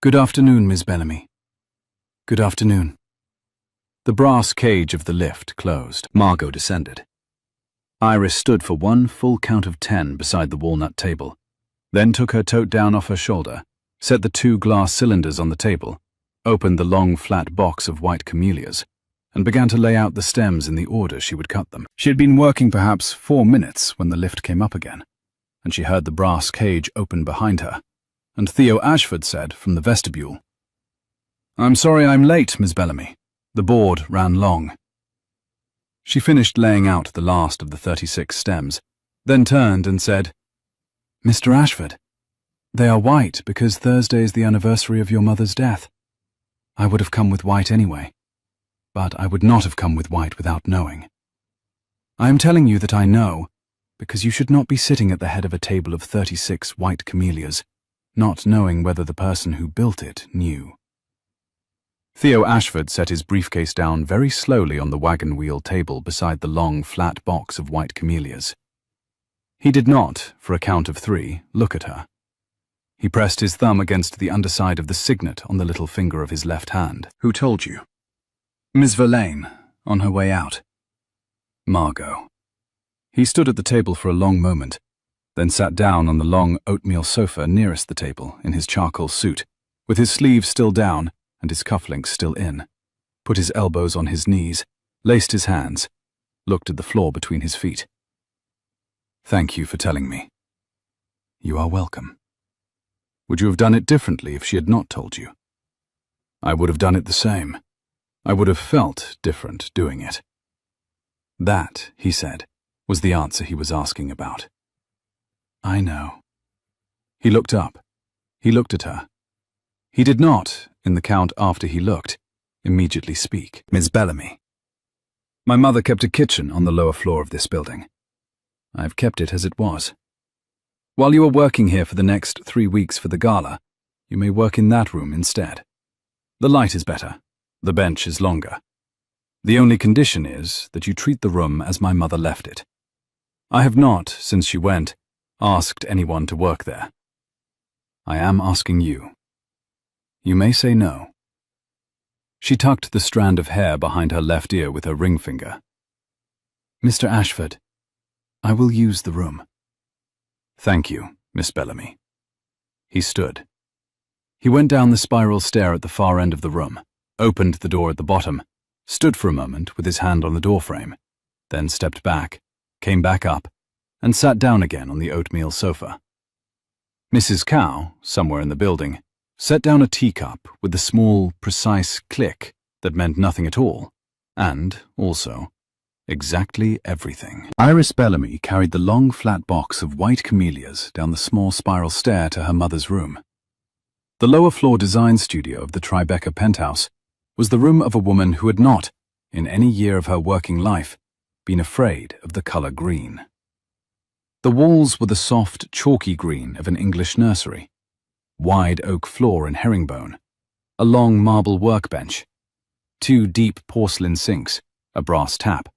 Good afternoon, Miss Bellamy. Good afternoon. The brass cage of the lift closed. Margot descended. Iris stood for one full count of 10 beside the walnut table, then took her tote down off her shoulder, set the 2 glass cylinders on the table, opened the long flat box of white camellias, and began to lay out the stems in the order she would cut them. She had been working perhaps 4 minutes when the lift came up again, and she heard the brass cage open behind her, and Theo Ashford said from the vestibule, I'm sorry I'm late, Miss Bellamy. The board ran long. She finished laying out the last of the 36 stems, then turned and said, Mr. Ashford, they are white because Thursday is the anniversary of your mother's death. I would have come with white anyway, but I would not have come with white without knowing. I am telling you that I know, because you should not be sitting at the head of a table of 36 white camellias, not knowing whether the person who built it knew. Theo Ashford set his briefcase down very slowly on the wagon wheel table beside the long, flat box of white camellias. He did not, for a count of 3, look at her. He pressed his thumb against the underside of the signet on the little finger of his left hand. Who told you? Miss Verlaine, on her way out. Margot. He stood at the table for a long moment, then sat down on the long oatmeal sofa nearest the table in his charcoal suit, with his sleeves still down and his cufflinks still in, put his elbows on his knees, laced his hands, looked at the floor between his feet. Thank you for telling me. You are welcome. Would you have done it differently if she had not told you? I would have done it the same. I would have felt different doing it. That, he said, was the answer he was asking about. I know. He looked up. He looked at her. He did not, in the count after he looked, immediately speak. Miss Bellamy. My mother kept a kitchen on the lower floor of this building. I have kept it as it was. While you are working here for the next 3 weeks for the gala, you may work in that room instead. The light is better. The bench is longer. The only condition is that you treat the room as my mother left it. I have not, since she went, asked anyone to work there. I am asking you. You may say no. She tucked the strand of hair behind her left ear with her ring finger. Mr. Ashford, I will use the room. Thank you, Miss Bellamy. He stood. He went down the spiral stair at the far end of the room, opened the door at the bottom, stood for a moment with his hand on the doorframe, then stepped back, came back up, and sat down again on the oatmeal sofa. Mrs. Cow, somewhere in the building, set down a teacup with the small, precise click that meant nothing at all, and, also, exactly everything. Iris Bellamy carried the long, flat box of white camellias down the small spiral stair to her mother's room. The lower-floor design studio of the Tribeca penthouse was the room of a woman who had not, in any year of her working life, been afraid of the color green. The walls were the soft, chalky green of an English nursery, wide oak floor in herringbone, a long marble workbench, 2 deep porcelain sinks, a brass tap,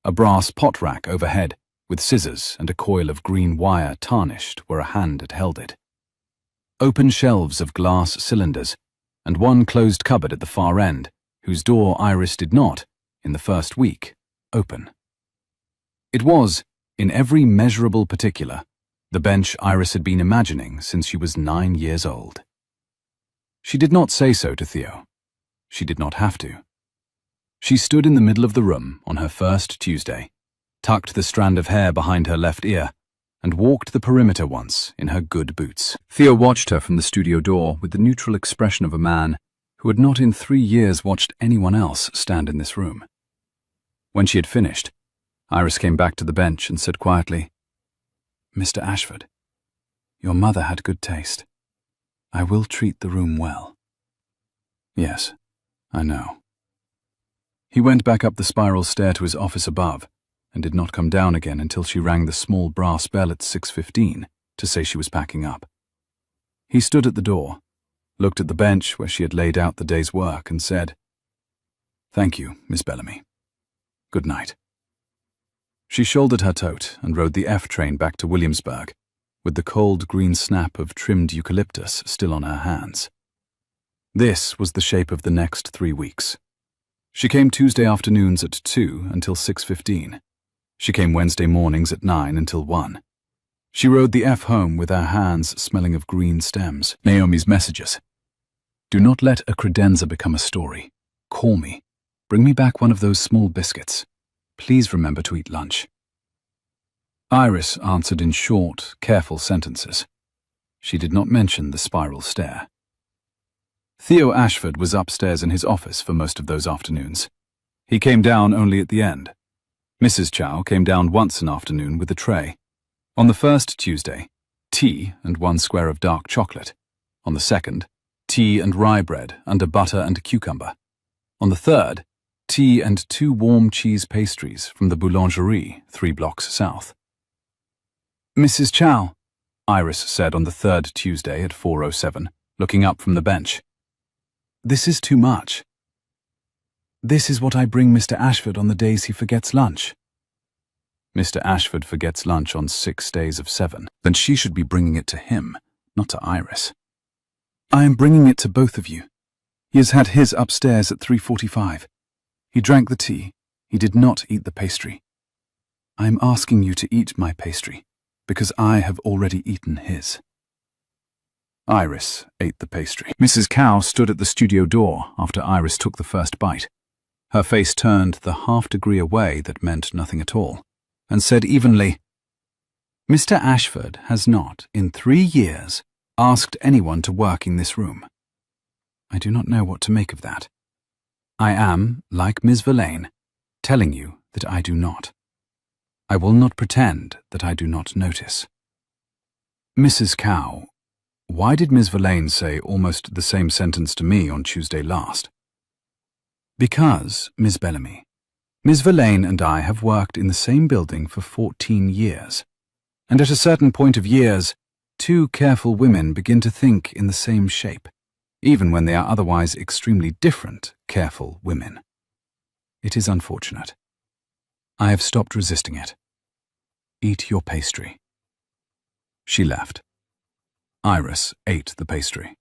a brass pot rack overhead with scissors and a coil of green wire tarnished where a hand had held it. Open shelves of glass cylinders, and one closed cupboard at the far end, whose door Iris did not, in the first week, open. It was, in every measurable particular, the bench Iris had been imagining since she was 9 years old. She did not say so to Theo. She did not have to. She stood in the middle of the room on her first Tuesday, tucked the strand of hair behind her left ear, and walked the perimeter once in her good boots. Theo watched her from the studio door with the neutral expression of a man who had not in 3 years watched anyone else stand in this room. When she had finished, Iris came back to the bench and said quietly, "Mr. Ashford, your mother had good taste. I will treat the room well." "Yes, I know." He went back up the spiral stair to his office above, and did not come down again until she rang the small brass bell at 6:15 to say she was packing up. He stood at the door, looked at the bench where she had laid out the day's work, and said, "Thank you, Miss Bellamy. Good night." She shouldered her tote and rode the F train back to Williamsburg, with the cold green snap of trimmed eucalyptus still on her hands. This was the shape of the next 3 weeks. She came Tuesday afternoons at 2 until 6:15. She came Wednesday mornings at 9 until 1. She rode the F home with her hands smelling of green stems. Naomi's messages. "Do not let a credenza become a story. Call me. Bring me back one of those small biscuits. Please remember to eat lunch." Iris answered in short, careful sentences. She did not mention the spiral stair. Theo Ashford was upstairs in his office for most of those afternoons. He came down only at the end. Mrs. Chow came down once an afternoon with a tray. On the first Tuesday, tea and 1 square of dark chocolate. On the second, tea and rye bread under butter and cucumber. On the third, tea and 2 warm cheese pastries from the boulangerie 3 blocks south. "Mrs. Chow," Iris said on the third Tuesday at 4:07, looking up from the bench. "This is too much. This is what I bring Mr. Ashford on the days he forgets lunch." Mr. Ashford forgets lunch on 6 days of 7. Then she should be bringing it to him, not to Iris. "I am bringing it to both of you. He has had his upstairs at 3:45. He drank the tea. He did not eat the pastry. I am asking you to eat my pastry, because I have already eaten his." Iris ate the pastry. Mrs. Cow stood at the studio door after Iris took the first bite. Her face turned the half-degree away that meant nothing at all, and said evenly, "Mr. Ashford has not, in 3 years, asked anyone to work in this room. I do not know what to make of that. I am, like Miss Verlaine, telling you that I do not. I will not pretend that I do not notice." "Mrs. Cow, why did Miss Verlaine say almost the same sentence to me on Tuesday last?" "Because, Miss Bellamy, Miss Verlaine and I have worked in the same building for 14 years, and at a certain point of years, 2 careful women begin to think in the same shape, even when they are otherwise extremely different careful women. It is unfortunate. I have stopped resisting it. Eat your pastry." She left. Iris ate the pastry.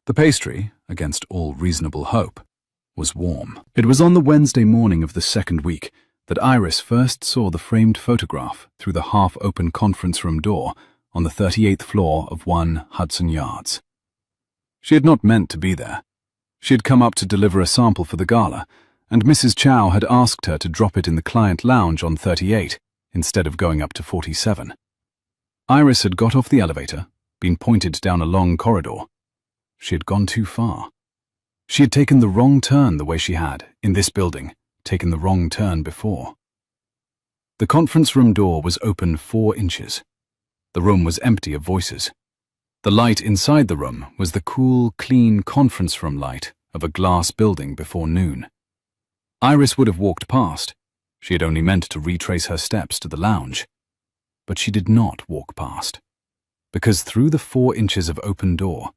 The pastry, against all reasonable hope, was warm. It was on the Wednesday morning of the 2nd week that Iris first saw the framed photograph through the half-open conference room door on the 38th floor of 1 Hudson Yards. She had not meant to be there. She had come up to deliver a sample for the gala, and Mrs. Chow had asked her to drop it in the client lounge on 38, instead of going up to 47. Iris had got off the elevator, been pointed down a long corridor. She had gone too far. She had taken the wrong turn the way she had, in this building, taken the wrong turn before. The conference room door was open 4 inches. The room was empty of voices. The light inside the room was the cool, clean conference room light of a glass building before noon. Iris would have walked past. She had only meant to retrace her steps to the lounge. But she did not walk past, because through the 4 inches of open door,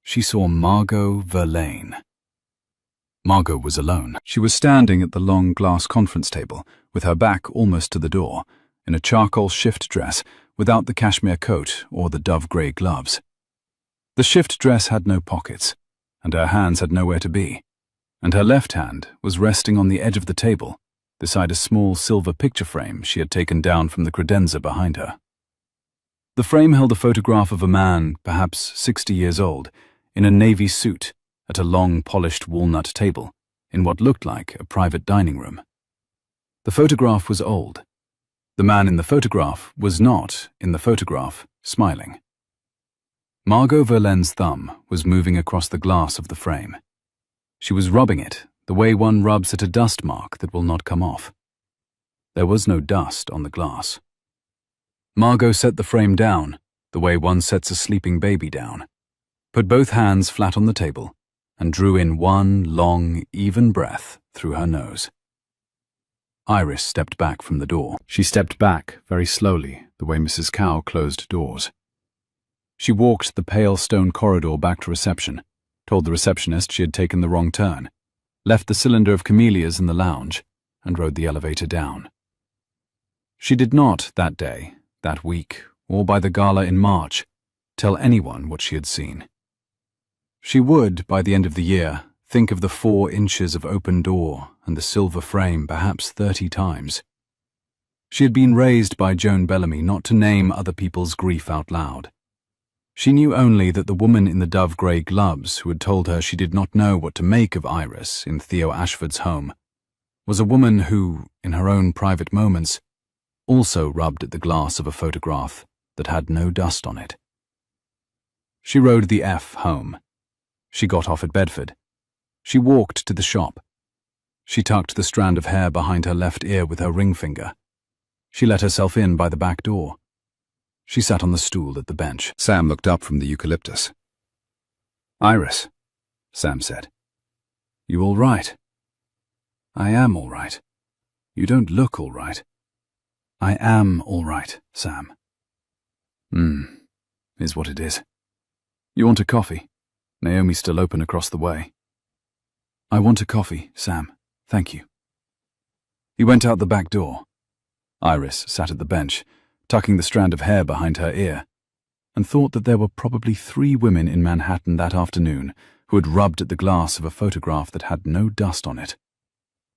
she saw Margot Verlaine. Margot was alone. She was standing at the long glass conference table, with her back almost to the door, in a charcoal shift dress, without the cashmere coat or the dove-grey gloves. The shift dress had no pockets, and her hands had nowhere to be, and her left hand was resting on the edge of the table, beside a small silver picture frame she had taken down from the credenza behind her. The frame held a photograph of a man, perhaps 60 years old, in a navy suit, at a long polished walnut table, in what looked like a private dining room. The photograph was old. The man in the photograph was not, in the photograph, smiling. Margot Verlaine's thumb was moving across the glass of the frame. She was rubbing it the way one rubs at a dust mark that will not come off. There was no dust on the glass. Margot set the frame down, the way one sets a sleeping baby down, put both hands flat on the table, and drew in one long, even breath through her nose. Iris stepped back from the door. She stepped back very slowly, the way Mrs. Cow closed doors. She walked the pale stone corridor back to reception, told the receptionist she had taken the wrong turn, left the cylinder of camellias in the lounge, and rode the elevator down. She did not, that day, that week, or by the gala in March, tell anyone what she had seen. She would, by the end of the year, think of the 4 inches of open door and the silver frame perhaps 30 times. She had been raised by Joan Bellamy not to name other people's grief out loud. She knew only that the woman in the dove-grey gloves who had told her she did not know what to make of Iris in Theo Ashford's home was a woman who, in her own private moments, also rubbed at the glass of a photograph that had no dust on it. She rode the F home. She got off at Bedford. She walked to the shop. She tucked the strand of hair behind her left ear with her ring finger. She let herself in by the back door. She sat on the stool at the bench. Sam looked up from the eucalyptus. "Iris," Sam said. "You all right?" "I am all right. You don't look all right." "I am all right, Sam." Is what it is. You want a coffee? Naomi's still open across the way." "I want a coffee, Sam. Thank you." He went out the back door. Iris sat at the bench, tucking the strand of hair behind her ear, and thought that there were probably 3 women in Manhattan that afternoon who had rubbed at the glass of a photograph that had no dust on it,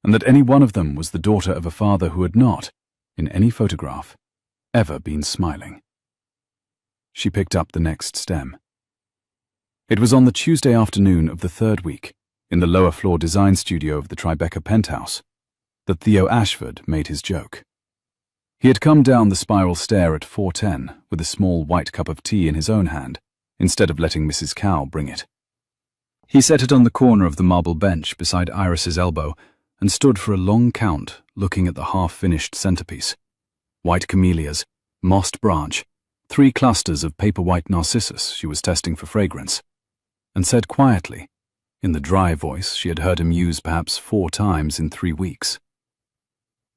and that any one of them was the daughter of a father who had not, in any photograph, ever been smiling. She picked up the next stem. It was on the Tuesday afternoon of the 3rd week, in the lower floor design studio of the Tribeca penthouse, that Theo Ashford made his joke. He had come down the spiral stair at 4:10 with a small white cup of tea in his own hand, instead of letting Mrs. Cow bring it. He set it on the corner of the marble bench beside Iris's elbow and stood for a long count looking at the half-finished centerpiece. White camellias, mossed branch, 3 clusters of paper white narcissus she was testing for fragrance, and said quietly, in the dry voice she had heard him use perhaps 4 times in 3 weeks,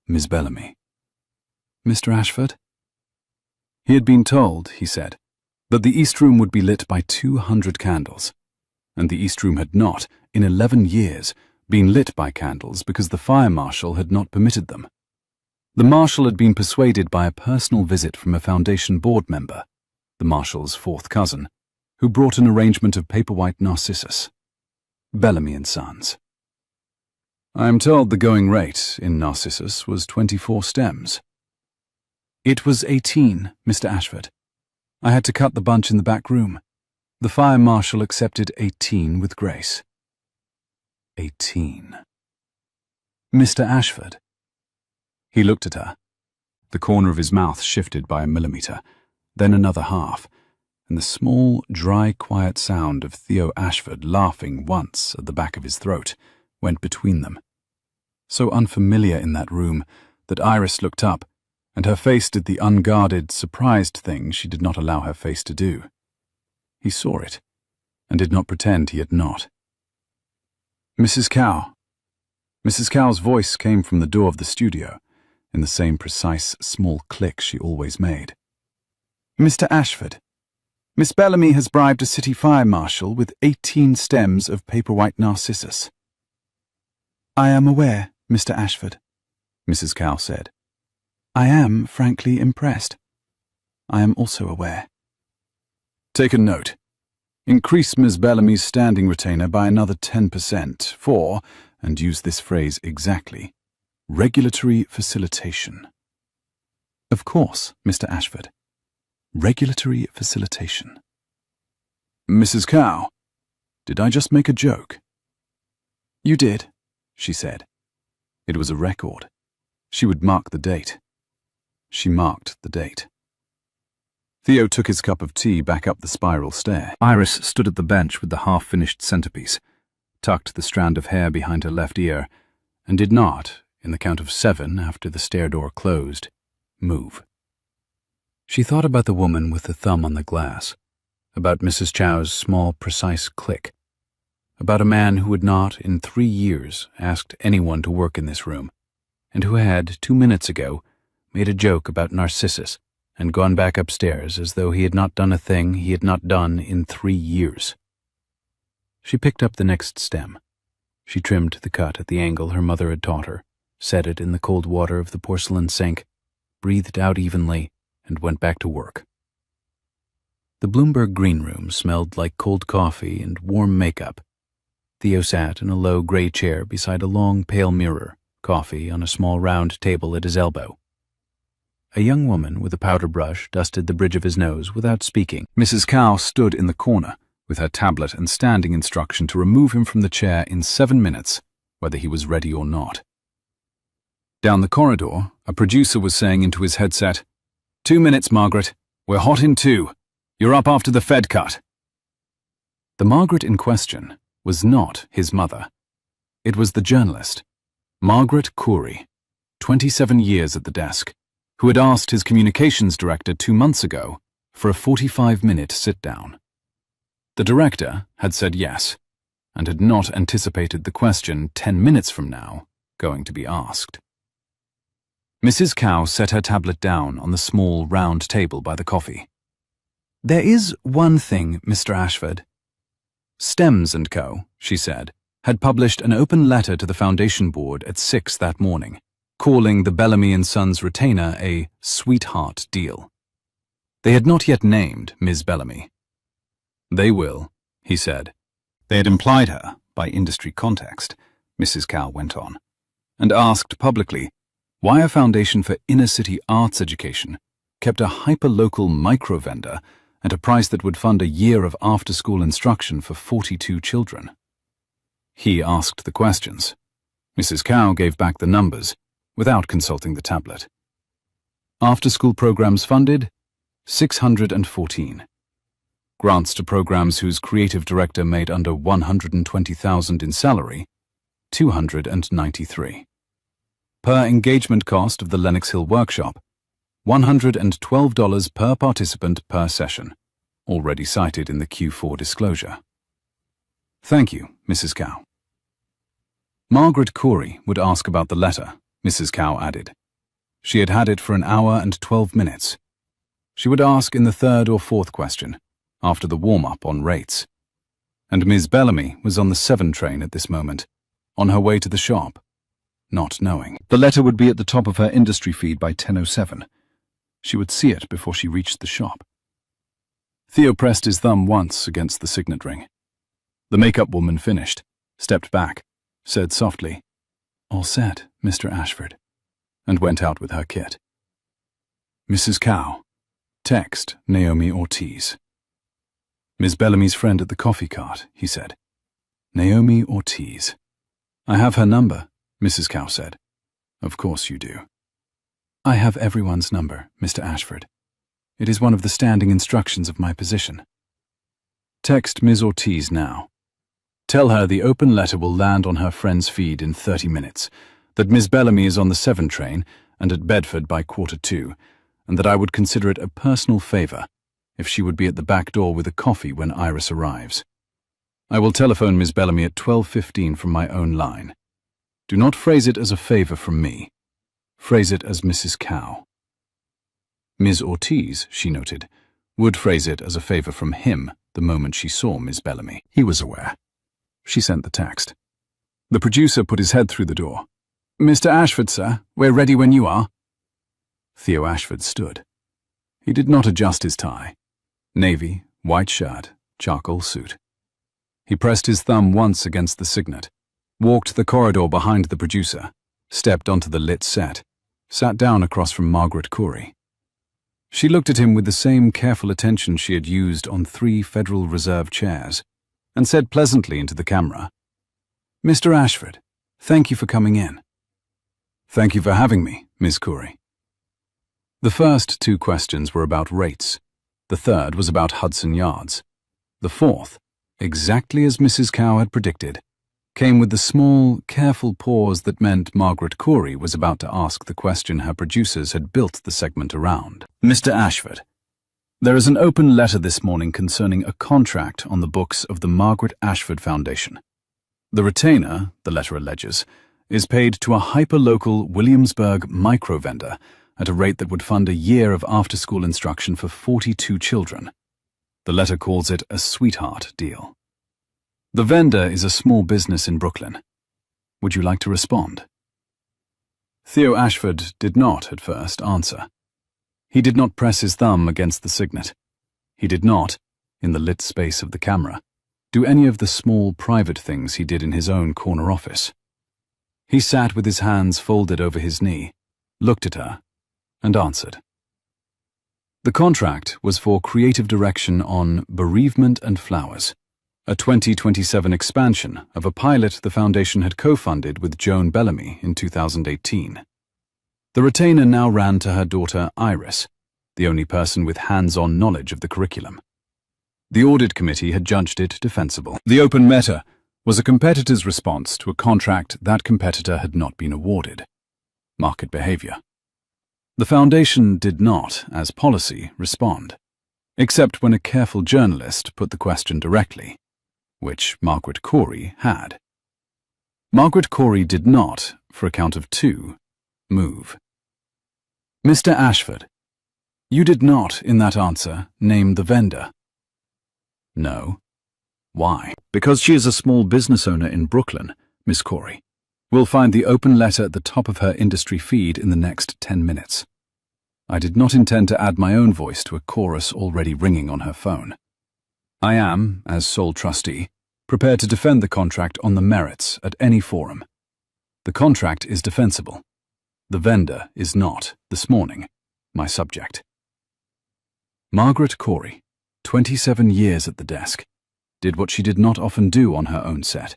"Miss Bellamy." "Mr. Ashford?" He had been told, he said, that the East Room would be lit by 200 candles, and the East Room had not, in 11 years, been lit by candles because the fire marshal had not permitted them. The marshal had been persuaded by a personal visit from a foundation board member, the marshal's 4th cousin, who brought an arrangement of paper white narcissus. Bellamy and Sons. "I am told the going rate in narcissus was 24 stems. "It was 18, Mr. Ashford. I had to cut the bunch in the back room. The fire marshal accepted 18 with grace. 18. Mr. Ashford. He looked at her. The corner of his mouth shifted by a millimeter, then another half, and the small, dry, quiet sound of Theo Ashford laughing once at the back of his throat went between them. So unfamiliar in that room that Iris looked up, and her face did the unguarded, surprised thing she did not allow her face to do. He saw it, and did not pretend he had not. Mrs. Cow. Mrs. Cow's voice came from the door of the studio, in the same precise, small click she always made. Mr. Ashford, Miss Bellamy has bribed a city fire marshal with 18 stems of paper-white narcissus. I am aware, Mr. Ashford, Mrs. Cow said. I am, frankly, impressed. I am also aware. Take a note. Increase Miss Bellamy's standing retainer by another 10% for, and use this phrase exactly, regulatory facilitation. Of course, Mr. Ashford. Regulatory facilitation. Mrs. Cow, did I just make a joke? You did, she said. It was a record. She would mark the date. She marked the date. Theo took his cup of tea back up the spiral stair. Iris stood at the bench with the half-finished centerpiece, tucked the strand of hair behind her left ear, and did not, in the count of 7 after the stair door closed, move. She thought about the woman with the thumb on the glass, about Mrs. Chow's small, precise click, about a man who had not, in 3 years, asked anyone to work in this room, and who had, 2 minutes ago, made a joke about Narcissus and gone back upstairs as though he had not done a thing he had not done in 3 years. She picked up the next stem. She trimmed the cut at the angle her mother had taught her, set it in the cold water of the porcelain sink, breathed out evenly, and went back to work. The Bloomberg green room smelled like cold coffee and warm makeup. Theo sat in a low gray chair beside a long pale mirror, coffee on a small round table at his elbow. A young woman with a powder brush dusted the bridge of his nose without speaking. Mrs. Cow stood in the corner with her tablet and standing instruction to remove him from the chair in 7 minutes, whether he was ready or not. Down the corridor, a producer was saying into his headset, 2 minutes, Margaret. We're hot in 2. You're up after the Fed cut. The Margaret in question was not his mother. It was the journalist, Margaret Coorey, 27 years at the desk, who had asked his communications director 2 months ago for a 45-minute sit-down. The director had said yes, and had not anticipated the question 10 minutes from now going to be asked. Mrs. Cow set her tablet down on the small, round table by the coffee. There is one thing, Mr. Ashford. Stems & Co., she said, had published an open letter to the Foundation Board at 6 that morning, calling the Bellamy & Sons retainer a sweetheart deal. They had not yet named Ms. Bellamy. They will, he said. They had implied her, by industry context, Mrs. Cow went on, and asked publicly why a foundation for inner-city arts education kept a hyper-local micro-vendor at a price that would fund a year of after-school instruction for 42 children. He asked the questions. Mrs. Cow gave back the numbers, without consulting the tablet. After-school programs funded, 614. Grants to programs whose creative director made under $120,000 in salary, 293. Per engagement cost of the Lenox Hill workshop, $112 per participant per session, already cited in the Q4 disclosure. Thank you, Mrs. Cow. Margaret Coorey would ask about the letter, Mrs. Cow added. She had had it for an hour and 12 minutes. She would ask in the 3rd or 4th question, after the warm-up on rates. And Ms. Bellamy was on the 7 train at this moment, on her way to the shop, not knowing. The letter would be at the top of her industry feed by 10:07. She would see it before she reached the shop. Theo pressed his thumb once against the signet ring. The makeup woman finished, stepped back, said softly, "All set, Mr. Ashford," and went out with her kit. Mrs. Cow, text Naomi Ortiz. Miss Bellamy's friend at the coffee cart, he said. Naomi Ortiz. I have her number, Mrs. Cow said. Of course you do. I have everyone's number, Mr. Ashford. It is one of the standing instructions of my position. Text Ms. Ortiz now. Tell her the open letter will land on her friend's feed in 30 minutes, that Miss Bellamy is on the 7 train and at Bedford by 1:45, and that I would consider it a personal favor if she would be at the back door with a coffee when Iris arrives. I will telephone Miss Bellamy at 12:15 from my own line. Do not phrase it as a favor from me. Phrase it as Mrs. Cow. Ms. Ortiz, she noted, would phrase it as a favor from him the moment she saw Miss Bellamy. He was aware. She sent the text. The producer put his head through the door. Mr. Ashford, sir, we're ready when you are. Theo Ashford stood. He did not adjust his tie. Navy, white shirt, charcoal suit. He pressed his thumb once against the signet, walked the corridor behind the producer, stepped onto the lit set, sat down across from Margaret Corey. She looked at him with the same careful attention she had used on 3 Federal Reserve chairs, and said pleasantly into the camera, Mr. Ashford, thank you for coming in. Thank you for having me, Miss Corey. The first 2 questions were about rates. The third was about Hudson Yards. The fourth, exactly as Mrs. Cow had predicted, came with the small, careful pause that meant Margaret Corey was about to ask the question her producers had built the segment around. Mr. Ashford, there is an open letter this morning concerning a contract on the books of the Margaret Ashford Foundation. The retainer, the letter alleges, is paid to a hyper-local Williamsburg micro-vendor at a rate that would fund a year of after-school instruction for 42 children. The letter calls it a sweetheart deal. The vendor is a small business in Brooklyn. Would you like to respond? Theo Ashford did not, at first, answer. He did not press his thumb against the signet. He did not, in the lit space of the camera, do any of the small private things he did in his own corner office. He sat with his hands folded over his knee, looked at her, and answered. The contract was for creative direction on Bereavement and Flowers, a 2027 expansion of a pilot the Foundation had co-funded with Joan Bellamy in 2018. The retainer now ran to her daughter Iris, the only person with hands-on knowledge of the curriculum. The audit committee had judged it defensible. The open letter was a competitor's response to a contract that competitor had not been awarded. Market behavior. The Foundation did not, as policy, respond, except when a careful journalist put the question directly, which Margaret Corey had. Margaret Corey did not, for a count of 2, move. Mr. Ashford, you did not, in that answer, name the vendor. No. Why? Because she is a small business owner in Brooklyn, Miss Corey. We'll find the open letter at the top of her industry feed in the next 10 minutes. I did not intend to add my own voice to a chorus already ringing on her phone. I am, as sole trustee, prepared to defend the contract on the merits at any forum. The contract is defensible. The vendor is not, this morning, my subject. Margaret Corey, 27 years at the desk, did what she did not often do on her own set.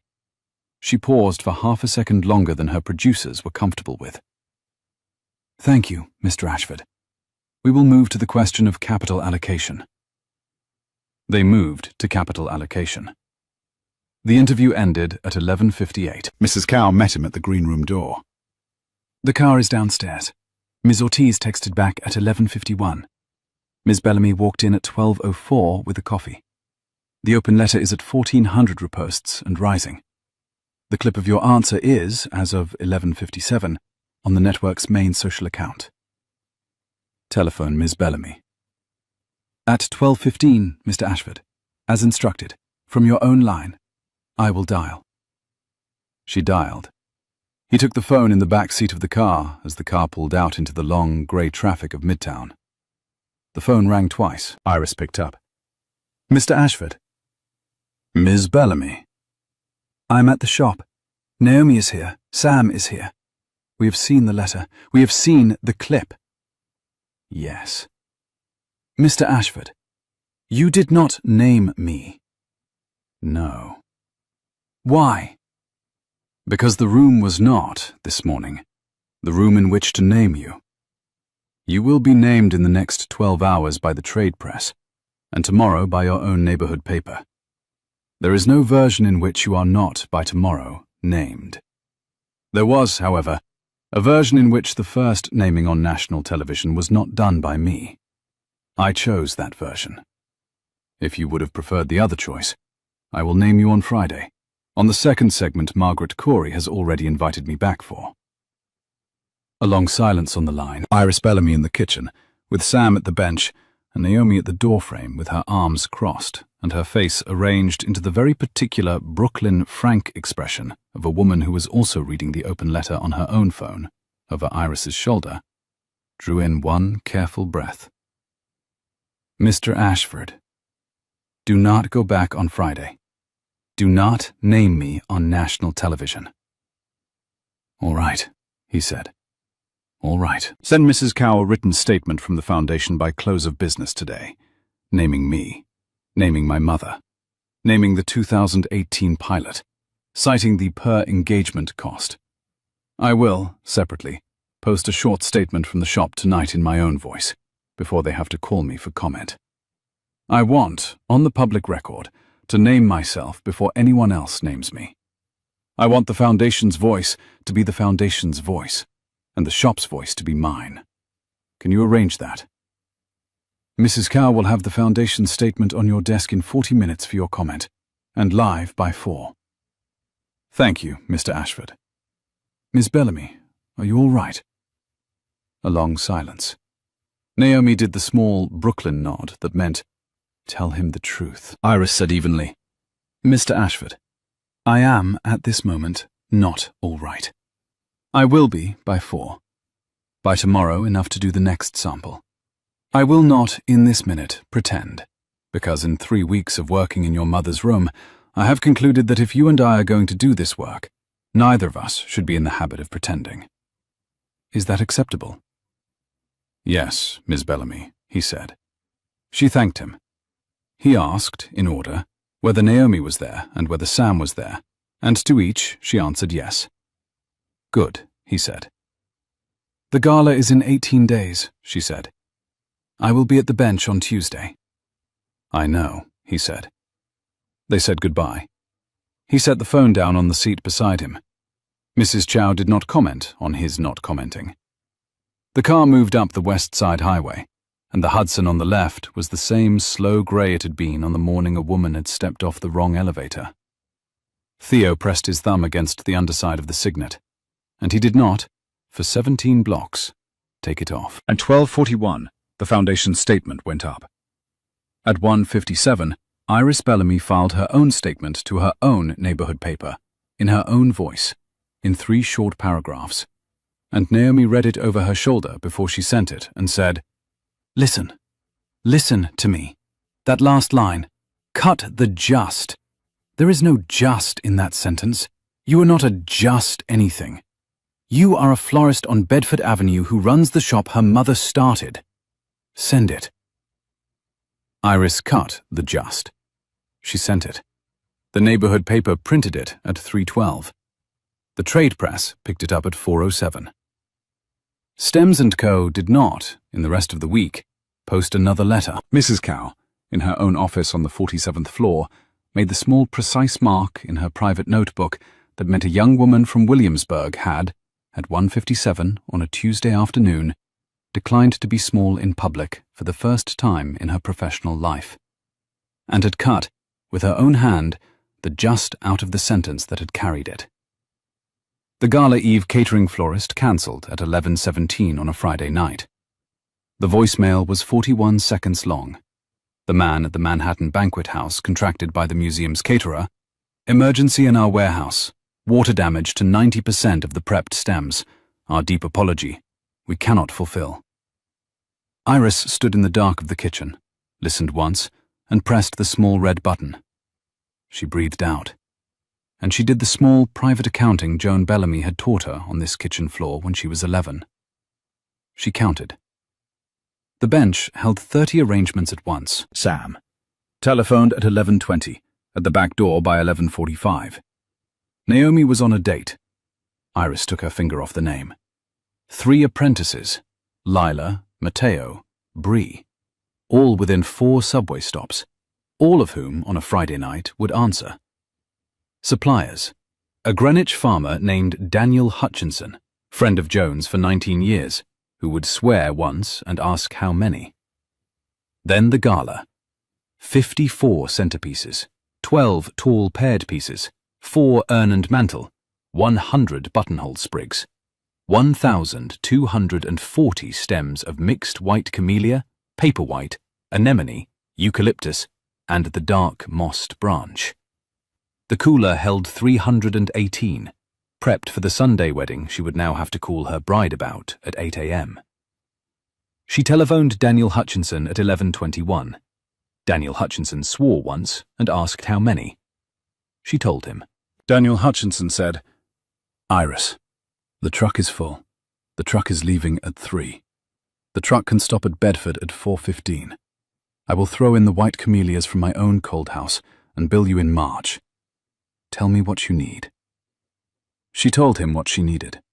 She paused for half a second longer than her producers were comfortable with. Thank you, Mr. Ashford. We will move to the question of capital allocation. They moved to capital allocation. The interview ended at 11:58. Mrs. Cow met him at the green room door. The car is downstairs. Ms. Ortiz texted back at 11:51. Ms. Bellamy walked in at 12:04 with a coffee. The open letter is at 1,400 reposts and rising. The clip of your answer is, as of 11:57, on the network's main social account. Telephone Ms. Bellamy. At 12:15, Mr. Ashford, as instructed, from your own line. I will dial. She dialed. He took the phone in the back seat of the car as the car pulled out into the long, grey traffic of Midtown. The phone rang twice. Iris picked up. Mr. Ashford. Ms. Bellamy. I'm at the shop. Naomi is here. Sam is here. We have seen the letter. We have seen the clip. Yes. Mr. Ashford, You did not name me. No. Why? Because the room was not, this morning, the room in which to name you. You will be named in the next 12 hours by the trade press, and tomorrow by your own neighborhood paper. There is no version in which you are not, by tomorrow, named. There was, however, a version in which the first naming on national television was not done by me. I chose that version. If you would have preferred the other choice, I will name you on Friday, on the second segment Margaret Corey has already invited me back for. A long silence on the line, Iris Bellamy in the kitchen, with Sam at the bench, and Naomi at the doorframe with her arms crossed and her face arranged into the very particular Brooklyn frank expression of a woman who was also reading the open letter on her own phone, over Iris's shoulder, drew in one careful breath. Mr. Ashford, do not go back on Friday. Do not name me on national television. All right, he said. All right. Send Mrs. Cow a written statement from the Foundation by close of business today, naming me, naming my mother, naming the 2018 pilot, citing the per-engagement cost. I will, separately, post a short statement from the shop tonight in my own voice, before they have to call me for comment. I want, on the public record, to name myself before anyone else names me. I want the Foundation's voice to be the Foundation's voice, and the shop's voice to be mine. Can you arrange that? Mrs. Cow will have the Foundation's statement on your desk in 40 minutes for your comment, and live by 4. Thank you, Mr. Ashford. Miss Bellamy, are you all right? A long silence. Naomi did the small Brooklyn nod that meant, tell him the truth. Iris said evenly, Mr. Ashford, I am, at this moment, not all right. I will be by 4. By tomorrow, enough to do the next sample. I will not, in this minute, pretend, because in 3 weeks of working in your mother's room, I have concluded that if you and I are going to do this work, neither of us should be in the habit of pretending. Is that acceptable? Yes, Miss Bellamy, he said. She thanked him. He asked, in order, whether Naomi was there and whether Sam was there, and to each she answered yes. Good, he said. The gala is in 18 days, she said. I will be at the bench on Tuesday. I know, he said. They said goodbye. He set the phone down on the seat beside him. Mrs. Chow did not comment on his not commenting. The car moved up the West Side Highway, and the Hudson on the left was the same slow grey it had been on the morning a woman had stepped off the wrong elevator. Theo pressed his thumb against the underside of the signet, and he did not, for 17 blocks, take it off. At 12:41, the Foundation's statement went up. At 1:57, Iris Bellamy filed her own statement to her own neighborhood paper, in her own voice, in 3 short paragraphs, and Naomi read it over her shoulder before she sent it and said, Listen. Listen to me. That last line. Cut the just. There is no just in that sentence. You are not a just anything. You are a florist on Bedford Avenue who runs the shop her mother started. Send it. Iris cut the just. She sent it. The neighborhood paper printed it at 3:12. The trade press picked it up at 4:07. Stems & Co. did not, in the rest of the week, post another letter. Mrs. Cow, in her own office on the 47th floor, made the small precise mark in her private notebook that meant a young woman from Williamsburg had, at 1:57 on a Tuesday afternoon, declined to be small in public for the first time in her professional life, and had cut, with her own hand, the just out of the sentence that had carried it. The Gala Eve catering florist cancelled at 11:17 on a Friday night. The voicemail was 41 seconds long. The man at the Manhattan Banquet House contracted by the museum's caterer, emergency in our warehouse, water damage to 90% of the prepped stems, our deep apology, we cannot fulfill. Iris stood in the dark of the kitchen, listened once, and pressed the small red button. She breathed out. And she did the small private accounting Joan Bellamy had taught her on this kitchen floor when she was 11. She counted. The bench held 30 arrangements at once. Sam, Telephoned at 11:20, at the back door by 11:45. Naomi was on a date. Iris took her finger off the name. 3 apprentices, Lila, Matteo, Bree, all within 4 subway stops, all of whom, on a Friday night, would answer. Suppliers, a Greenwich farmer named Daniel Hutchinson, friend of Jones for 19 years, who would swear once and ask how many. Then the gala. 54 centerpieces, 12 tall paired pieces, 4 urn and mantle, 100 buttonhole sprigs, 1,240 stems of mixed white camellia, paper white, anemone, eucalyptus, and the dark mossed branch. The cooler held 318, prepped for the Sunday wedding she would now have to call her bride about at 8 a.m. She telephoned Daniel Hutchinson at 11:21. Daniel Hutchinson swore once and asked how many. She told him. Daniel Hutchinson said, "Iris, the truck is full. The truck is leaving at 3. The truck can stop at Bedford at 4:15. I will throw in the white camellias from my own cold house and bill you in March. Tell me what you need." She told him what she needed.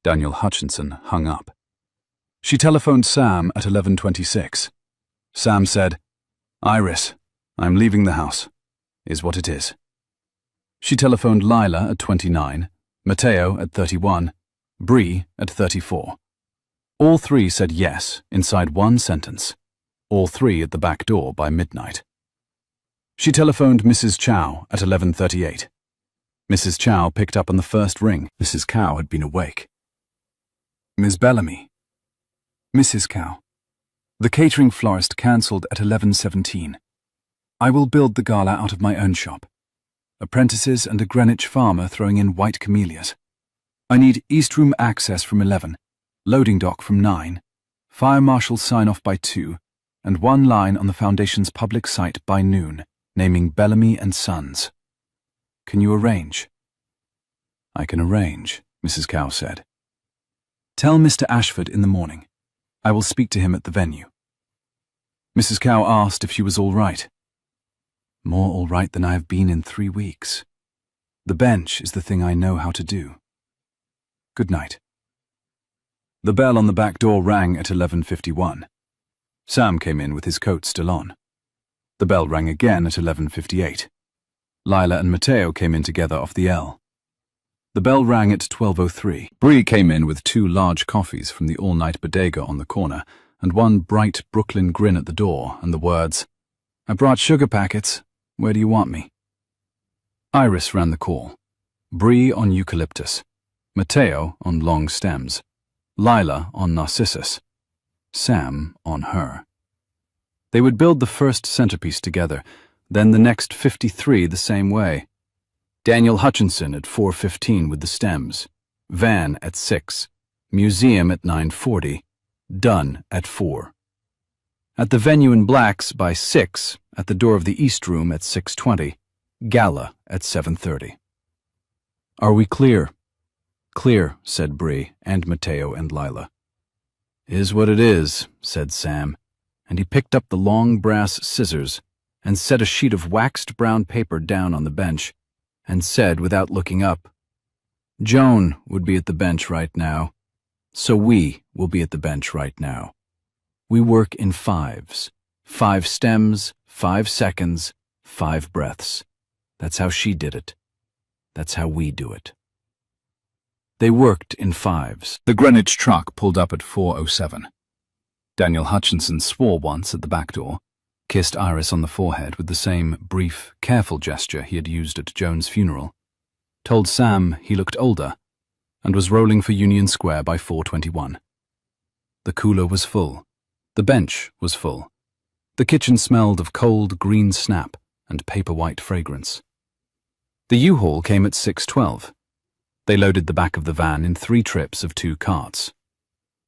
Daniel Hutchinson hung up. She telephoned Sam at 11:26. Sam said, "Iris, I'm leaving the house, is what it is." She telephoned Lila at 29, Matteo at 31, Bree at 34. All 3 said yes inside 1 sentence. All 3 at the back door by midnight. She telephoned Mrs. Chow at 11:38. Mrs. Chow picked up on the first ring. Mrs. Cow had been awake. "Ms. Bellamy." "Mrs. Cow. The catering florist cancelled at 11:17. I will build the gala out of my own shop. Apprentices and a Greenwich farmer throwing in white camellias. I need East Room access from 11, loading dock from 9, fire marshal sign-off by 2, and 1 line on the foundation's public site by noon, naming Bellamy and Sons. Can you arrange?" "I can arrange," Mrs. Cow said. "Tell Mr. Ashford in the morning. I will speak to him at the venue." Mrs. Cow asked if she was all right. "More all right than I have been in 3 weeks. The bench is the thing I know how to do. Good night." The bell on the back door rang at 11:51. Sam came in with his coat still on. The bell rang again at 11:58. Lila and Matteo came in together off the L. The bell rang at 12:03. Bree came in with 2 large coffees from the all-night bodega on the corner and 1 bright Brooklyn grin at the door and the words, "I brought sugar packets. Where do you want me?" Iris ran the call. Bree on eucalyptus. Matteo on long stems. Lila on narcissus. Sam on her. They would build the first centerpiece together, then the next 53 the same way. Daniel Hutchinson at 4:15 with the stems. Van at 6. Museum at 9:40. Done at 4. At the venue in Black's by 6, at the door of the East Room at 6:20. Gala at 7:30. "Are we clear?" "Clear," said Bree and Matteo and Lila. "Is what it is," said Sam, and he picked up the long brass scissors and set a sheet of waxed brown paper down on the bench and said without looking up, "Joan would be at the bench right now, so we will be at the bench right now. We work in 5s, 5 stems, 5 seconds, 5 breaths. That's how she did it. That's how we do it." They worked in 5s. The Greenwich truck pulled up at 4:07. Daniel Hutchinson swore once at the back door, kissed Iris on the forehead with the same brief, careful gesture he had used at Joan's funeral, told Sam he looked older, and was rolling for Union Square by 4:21. The cooler was full. The bench was full. The kitchen smelled of cold green snap and paper-white fragrance. The U-Haul came at 6:12. They loaded the back of the van in 3 trips of 2 carts.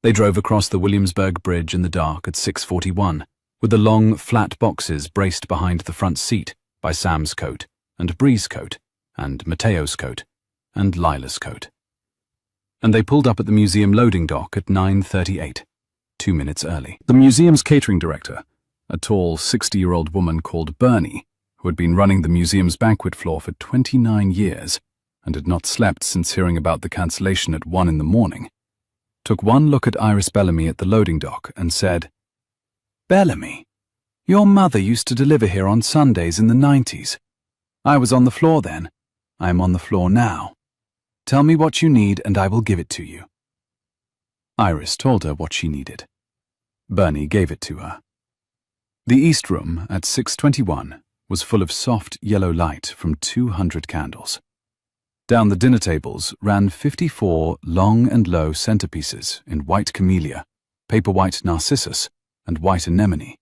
They drove across the Williamsburg Bridge in the dark at 6:41, with the long, flat boxes braced behind the front seat by Sam's coat, and Bree's coat, and Matteo's coat, and Lila's coat. And they pulled up at the museum loading dock at 9:38, 2 minutes early. The museum's catering director, a tall 60-year-old woman called Bernie, who had been running the museum's banquet floor for 29 years and had not slept since hearing about the cancellation at 1 in the morning, took one look at Iris Bellamy at the loading dock and said, "Bellamy, your mother used to deliver here on Sundays in the 90s. I was on the floor then. I am on the floor now. Tell me what you need and I will give it to you." Iris told her what she needed. Bernie gave it to her. The East Room at 621 was full of soft yellow light from 200 candles. Down the dinner tables ran 54 long and low centerpieces in white camellia, paper white narcissus, and white anemone.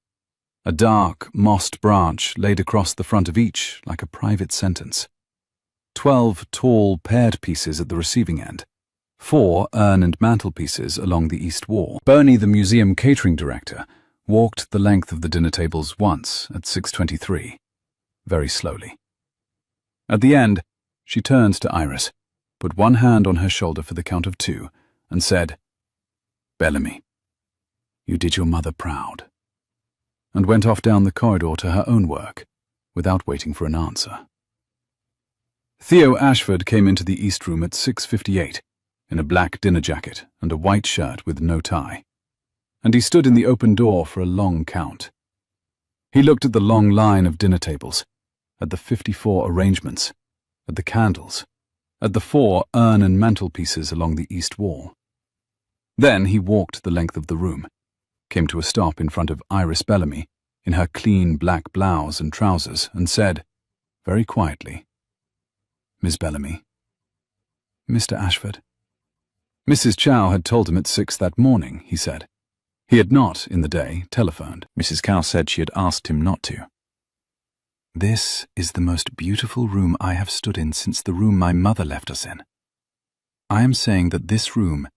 A dark, mossed branch laid across the front of each like a private sentence. 12 tall, paired pieces at the receiving end. 4 urn and mantelpieces along the east wall. Bernie, the museum catering director, walked the length of the dinner tables once at 6:23, very slowly. At the end, she turned to Iris, put one hand on her shoulder for the count of 2, and said, "Bellamy, you did your mother proud," and went off down the corridor to her own work, without waiting for an answer. Theo Ashford came into the East Room at 6:58, in a black dinner jacket and a white shirt with no tie, and he stood in the open door for a long count. He looked at the long line of dinner tables, at the 54 arrangements, at the candles, at the 4 urn and mantelpieces along the east wall. Then he walked the length of the room, came to a stop in front of Iris Bellamy in her clean black blouse and trousers, and said, very quietly, "Miss Bellamy." "Mr. Ashford." Mrs. Chow had told him at 6 that morning, he said. He had not, in the day, telephoned. Mrs. Chow said she had asked him not to. "This is the most beautiful room I have stood in since the room my mother left us in. I am saying that this room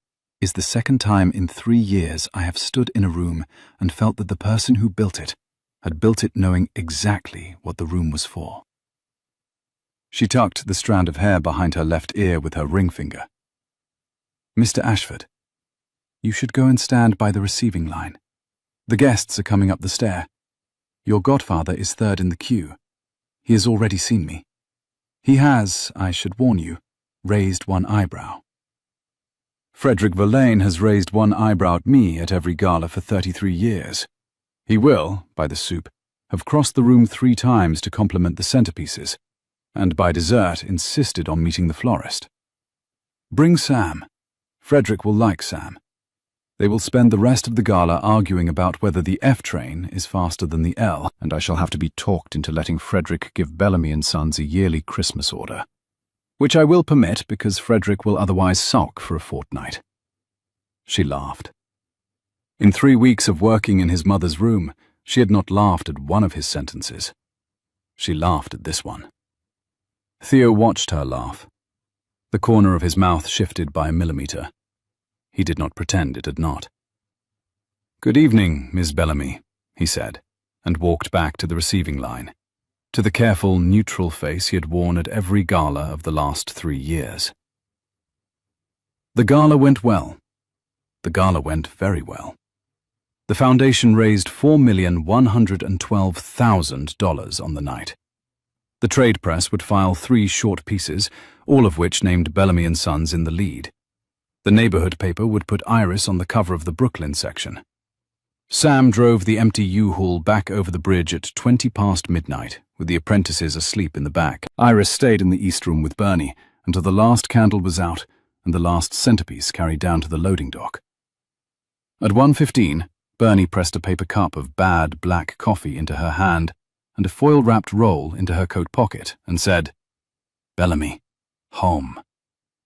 is the second time in 3 years I have stood in a room and felt that the person who built it had built it knowing exactly what the room was for." She tucked the strand of hair behind her left ear with her ring finger. "Mr. Ashford, you should go and stand by the receiving line. The guests are coming up the stair. Your godfather is third in the queue. He has already seen me. He has, I should warn you, raised one eyebrow. Frederick Verlaine has raised one eyebrow at me at every gala for 33 years. He will, by the soup, have crossed the room 3 times to compliment the centerpieces, and by dessert insisted on meeting the florist. Bring Sam. Frederick will like Sam. They will spend the rest of the gala arguing about whether the F train is faster than the L, and I shall have to be talked into letting Frederick give Bellamy and Sons a yearly Christmas order, which I will permit because Frederick will otherwise sulk for a fortnight." She laughed. In 3 weeks of working in his mother's room, she had not laughed at one of his sentences. She laughed at this one. Theo watched her laugh. The corner of his mouth shifted by a millimeter. He did not pretend it had not. "Good evening, Miss Bellamy," he said, and walked back to the receiving line, to the careful, neutral face he had worn at every gala of the last 3 years. The gala went well. The gala went very well. The foundation raised $4,112,000 on the night. The trade press would file 3 short pieces, all of which named Bellamy and Sons in the lead. The neighborhood paper would put Iris on the cover of the Brooklyn section. Sam drove the empty U-Haul back over the bridge at 20 past midnight, with the apprentices asleep in the back. Iris stayed in the East Room with Bernie until the last candle was out and the last centerpiece carried down to the loading dock. At 1:15, Bernie pressed a paper cup of bad black coffee into her hand and a foil-wrapped roll into her coat pocket and said, "Bellamy, home.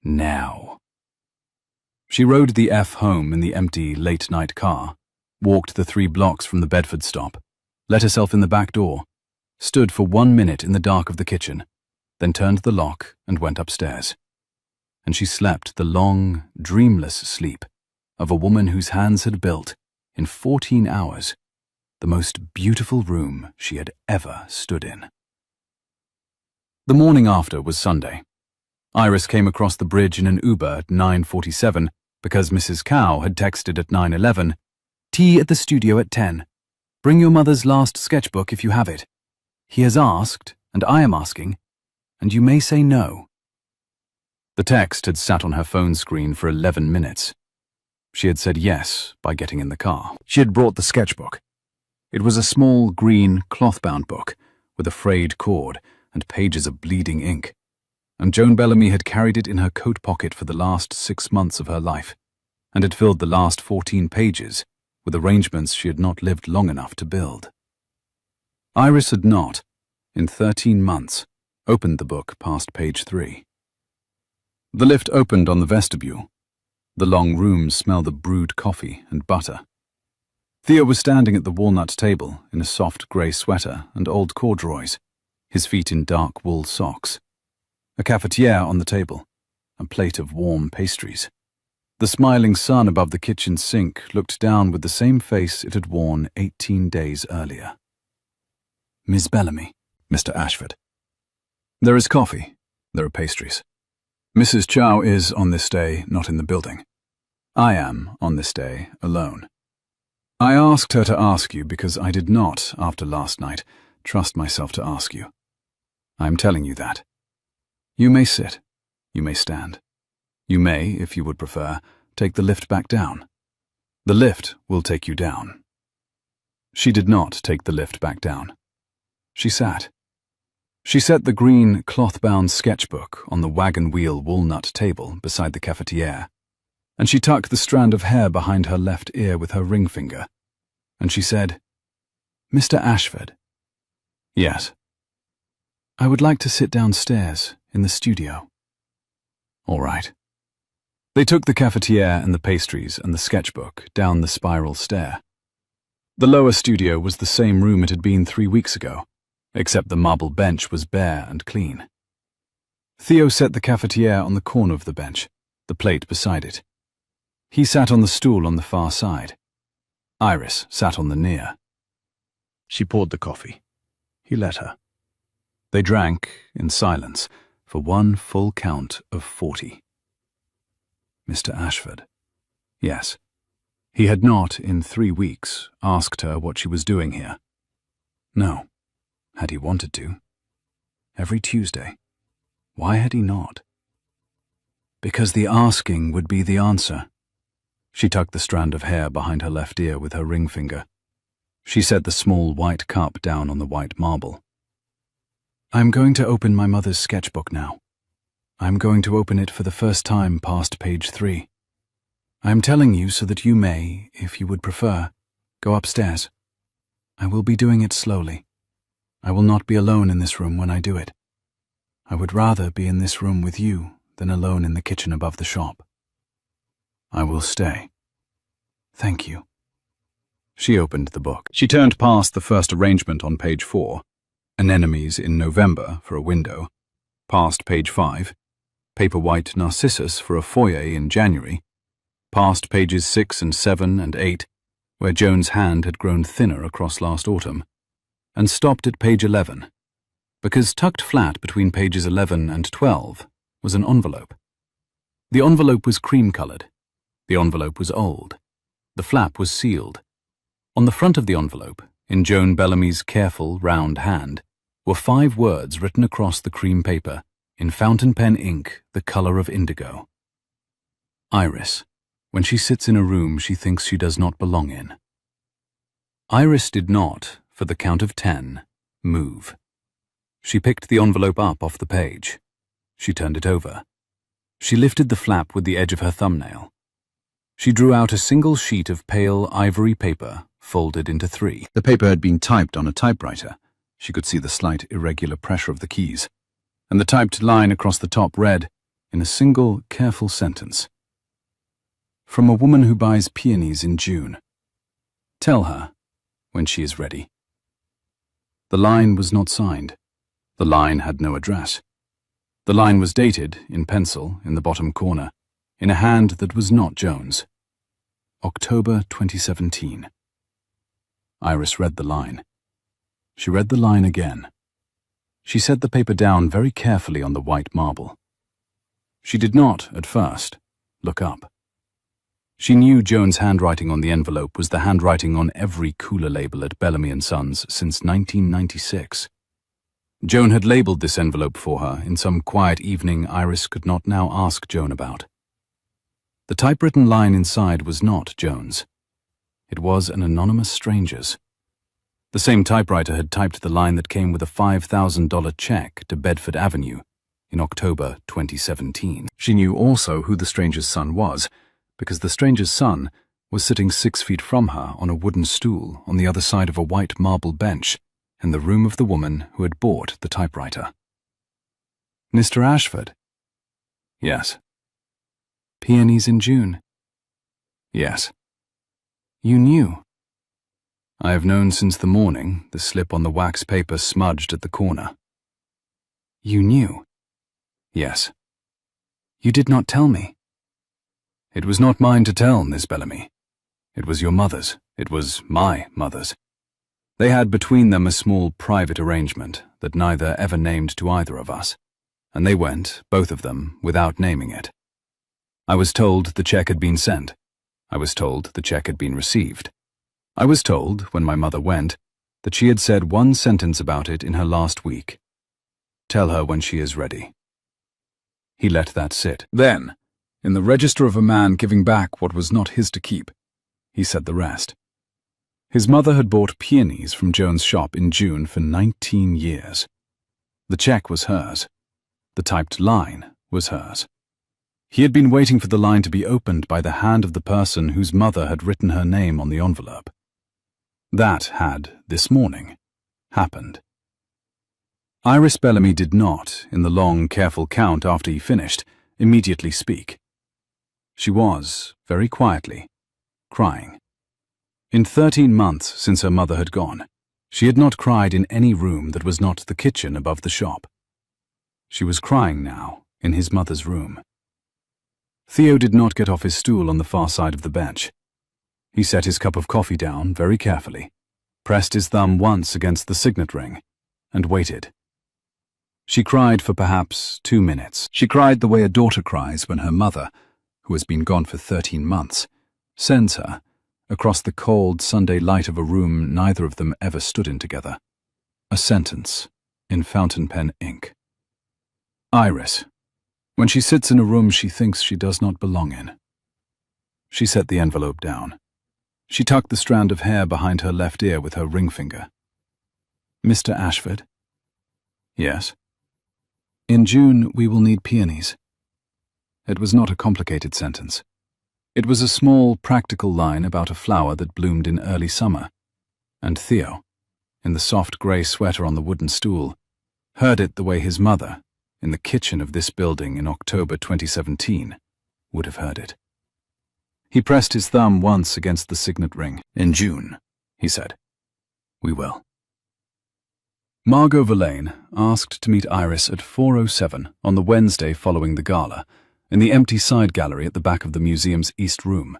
Now." She rode the F home in the empty, late-night car, walked the 3 blocks from the Bedford stop, let herself in the back door, stood for 1 minute in the dark of the kitchen, then turned the lock and went upstairs. And she slept the long, dreamless sleep of a woman whose hands had built, in 14 hours, the most beautiful room she had ever stood in. The morning after was Sunday. Iris came across the bridge in an Uber at 9:47 because Mrs. Cow had texted at 9:11, "Tea at the studio at 10. Bring your mother's last sketchbook if you have it. He has asked, and I am asking, and you may say no." The text had sat on her phone screen for 11 minutes. She had said yes by getting in the car. She had brought the sketchbook. It was a small, green, cloth-bound book with a frayed cord and pages of bleeding ink, and Joan Bellamy had carried it in her coat pocket for the last 6 months of her life, and had filled the last 14 pages with arrangements she had not lived long enough to build. Iris had not, in 13 months, opened the book past page 3. The lift opened on the vestibule. The long room smelled of brewed coffee and butter. Theo was standing at the walnut table in a soft grey sweater and old corduroys, his feet in dark wool socks. A cafetiere on the table, a plate of warm pastries. The smiling sun above the kitchen sink looked down with the same face it had worn 18 days earlier. "Miss Bellamy," Mr. Ashford. "There is coffee. There are pastries. Mrs. Chow is, on this day, not in the building. I am, on this day, alone. I asked her to ask you because I did not, after last night, trust myself to ask you. I am telling you that. You may sit. You may stand. You may, if you would prefer, take the lift back down. The lift will take you down." She did not take the lift back down. She sat. She set the green, cloth-bound sketchbook on the wagon-wheel walnut table beside the cafetiere, and she tucked the strand of hair behind her left ear with her ring finger, and she said, "Mr. Ashford." "Yes." "I would like to sit downstairs, in the studio." "All right." They took the cafetiere and the pastries and the sketchbook down the spiral stair. The lower studio was the same room it had been 3 weeks ago, except the marble bench was bare and clean. Theo set the cafetiere on the corner of the bench, the plate beside it. He sat on the stool on the far side. Iris sat on the near. She poured the coffee. He let her. They drank, in silence, for one full count of 40. Mr. Ashford. Yes. He had not, in 3 weeks, asked her what she was doing here. No. Had he wanted to? Every Tuesday. Why had he not? Because the asking would be the answer. She tucked the strand of hair behind her left ear with her ring finger. She set the small white cup down on the white marble. "I'm going to open my mother's sketchbook now. I'm going to open it for the first time past page 3. I'm telling you so that you may, if you would prefer, go upstairs. I will be doing it slowly. I will not be alone in this room when I do it. I would rather be in this room with you than alone in the kitchen above the shop. I will stay. Thank you." She opened the book. She turned past the first arrangement on page 4, anemones in November for a window, past page 5, paper white narcissus for a foyer in January, past pages 6 and 7 and 8, where Joan's hand had grown thinner across last autumn, and stopped at page 11, because tucked flat between pages 11 and 12 was an envelope. The envelope was cream-coloured. The envelope was old. The flap was sealed. On the front of the envelope, in Joan Bellamy's careful, round hand, were 5 words written across the cream paper in fountain pen ink the colour of indigo. Iris, when she sits in a room she thinks she does not belong in. Iris did not, for the count of 10, move. She picked the envelope up off the page. She turned it over. She lifted the flap with the edge of her thumbnail. She drew out a single sheet of pale ivory paper, folded into 3. The paper had been typed on a typewriter. She could see the slight irregular pressure of the keys, and the typed line across the top read, in a single, careful sentence, "From a woman who buys peonies in June. Tell her, when she is ready." The line was not signed. The line had no address. The line was dated, in pencil, in the bottom corner, in a hand that was not Joan's. October 2017. Iris read the line. She read the line again. She set the paper down very carefully on the white marble. She did not, at first, look up. She knew Joan's handwriting on the envelope was the handwriting on every cooler label at Bellamy & Sons since 1996. Joan had labelled this envelope for her in some quiet evening Iris could not now ask Joan about. The typewritten line inside was not Joan's. It was an anonymous stranger's. The same typewriter had typed the line that came with a $5,000 check to Bedford Avenue in October 2017. She knew also who the stranger's son was, because the stranger's son was sitting 6 feet from her on a wooden stool on the other side of a white marble bench in the room of the woman who had bought the typewriter. Mr. Ashford? Yes. Peonies in June? Yes. You knew? I have known since the morning, the slip on the wax paper smudged at the corner. You knew? Yes. You did not tell me. It was not mine to tell, Miss Bellamy. It was your mother's. It was my mother's. They had between them a small private arrangement that neither ever named to either of us, and they went, both of them, without naming it. I was told the check had been sent. I was told the check had been received. I was told, when my mother went, that she had said one sentence about it in her last week. Tell her when she is ready. He let that sit. Then, in the register of a man giving back what was not his to keep, he said the rest. His mother had bought peonies from Joan's shop in June for 19 years. The check was hers. The typed line was hers. He had been waiting for the line to be opened by the hand of the person whose mother had written her name on the envelope. That had, this morning, happened. Iris Bellamy did not, in the long, careful count after he finished, immediately speak. She was, very quietly, crying. In 13 months since her mother had gone, she had not cried in any room that was not the kitchen above the shop. She was crying now in his mother's room. Theo did not get off his stool on the far side of the bench. He set his cup of coffee down very carefully, pressed his thumb once against the signet ring, and waited. She cried for perhaps 2 minutes. She cried the way a daughter cries when her mother, who has been gone for 13 months, sends her, across the cold Sunday light of a room neither of them ever stood in together, a sentence in fountain pen ink. Iris, when she sits in a room she thinks she does not belong in. She set the envelope down. She tucked the strand of hair behind her left ear with her ring finger. Mr. Ashford? Yes. In June we will need peonies. It was not a complicated sentence. It was a small, practical line about a flower that bloomed in early summer, and Theo, in the soft grey sweater on the wooden stool, heard it the way his mother, in the kitchen of this building in October 2017, would have heard it. He pressed his thumb once against the signet ring. In June, he said. We will. Margot Verlaine asked to meet Iris at 4:07 on the Wednesday following the gala, in the empty side gallery at the back of the museum's east room,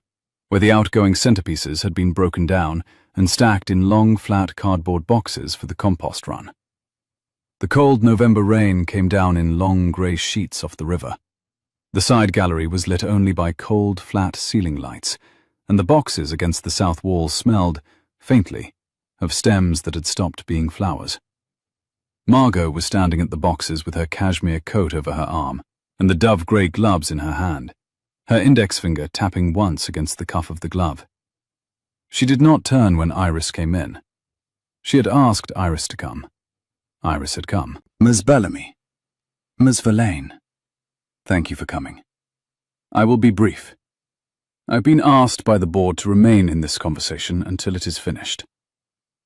where the outgoing centerpieces had been broken down and stacked in long, flat cardboard boxes for the compost run. The cold November rain came down in long grey sheets off the river. The side gallery was lit only by cold, flat ceiling lights, and the boxes against the south wall smelled, faintly, of stems that had stopped being flowers. Margot was standing at the boxes with her cashmere coat over her arm and the dove-grey gloves in her hand, her index finger tapping once against the cuff of the glove. She did not turn when Iris came in. She had asked Iris to come. Iris had come. Miss Bellamy. Miss Verlaine. Thank you for coming. I will be brief. I've been asked by the board to remain in this conversation until it is finished.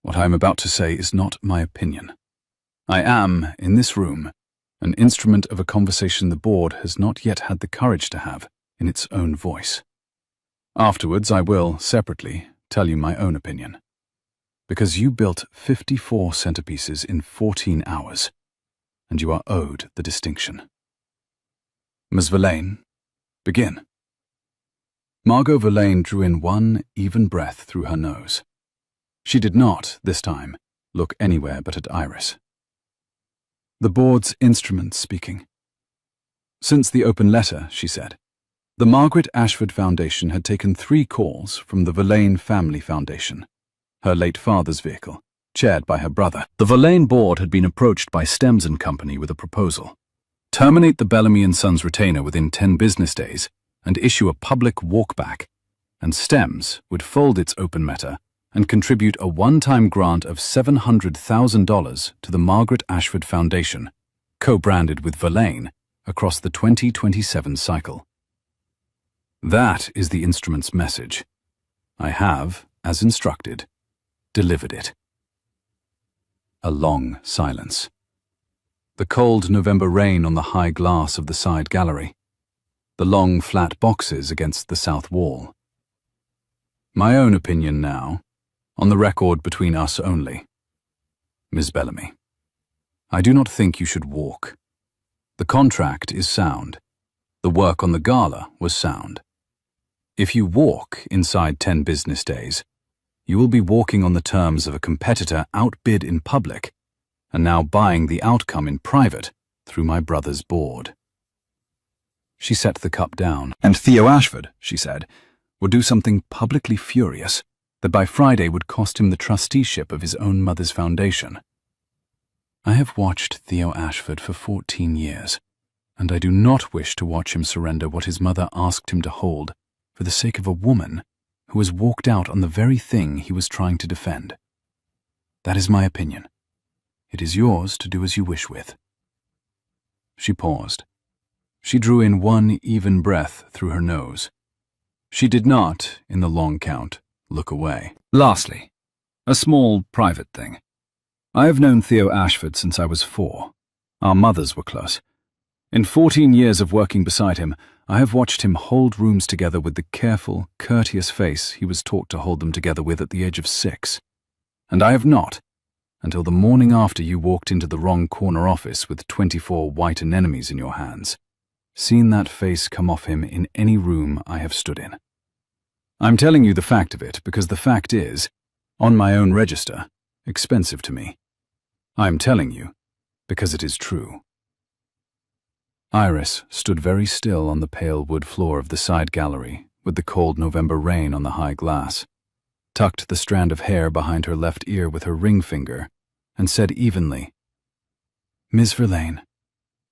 What I am about to say is not my opinion. I am, in this room, an instrument of a conversation the board has not yet had the courage to have in its own voice. Afterwards, I will, separately, tell you my own opinion. Because you built 54 centerpieces in 14 hours, and you are owed the distinction. Miss Verlaine, begin. Margot Verlaine drew in one even breath through her nose. She did not, this time, look anywhere but at Iris. The board's instrument speaking. Since the open letter, she said, The Margaret Ashford Foundation had taken 3 calls from the Verlaine Family Foundation, her late father's vehicle, chaired by her brother. The Verlaine board had been approached by Stems and Company with a proposal. Terminate the Bellamy & Sons retainer within 10 business days and issue a public walkback, and Stems would fold its open matter and contribute a one-time grant of $700,000 to the Margaret Ashford Foundation, co-branded with Verlaine, across the 2027 cycle. That is the instrument's message. I have, as instructed, delivered it. A long silence. The cold November rain on the high glass of the side gallery. The long flat boxes against the south wall. My own opinion now, on the record between us only. Ms. Bellamy, I do not think you should walk. The contract is sound. The work on the gala was sound. If you walk inside 10 business days, you will be walking on the terms of a competitor outbid in public and now buying the outcome in private through my brother's board. She set the cup down. And Theo Ashford, she said, would do something publicly furious that by Friday would cost him the trusteeship of his own mother's foundation. I have watched Theo Ashford for 14 years, and I do not wish to watch him surrender what his mother asked him to hold for the sake of a woman who has walked out on the very thing he was trying to defend. That is my opinion. It is yours to do as you wish with. She paused. She drew in one even breath through her nose. She did not, in the long count, look away. Lastly, a small private thing. I have known Theo Ashford since I was 4. Our mothers were close. In 14 years of working beside him, I have watched him hold rooms together with the careful, courteous face he was taught to hold them together with at the age of 6. And I have not, until the morning after you walked into the wrong corner office with 24 white anemones in your hands, seen that face come off him in any room I have stood in. I'm telling you the fact of it because the fact is, on my own register, expensive to me. I'm telling you because it is true. Iris stood very still on the pale wood floor of the side gallery with the cold November rain on the high glass, tucked the strand of hair behind her left ear with her ring finger, and said evenly, Ms. Verlaine,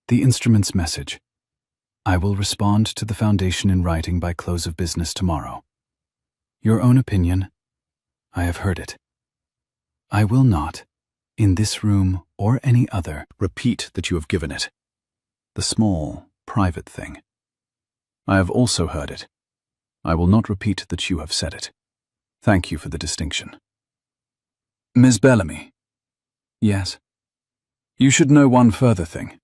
the instrument's message. I will respond to the foundation in writing by close of business tomorrow. Your own opinion, I have heard it. I will not, in this room or any other, repeat that you have given it. The small, private thing. I have also heard it. I will not repeat that you have said it. Thank you for the distinction. Ms. Bellamy. Yes. You should know one further thing.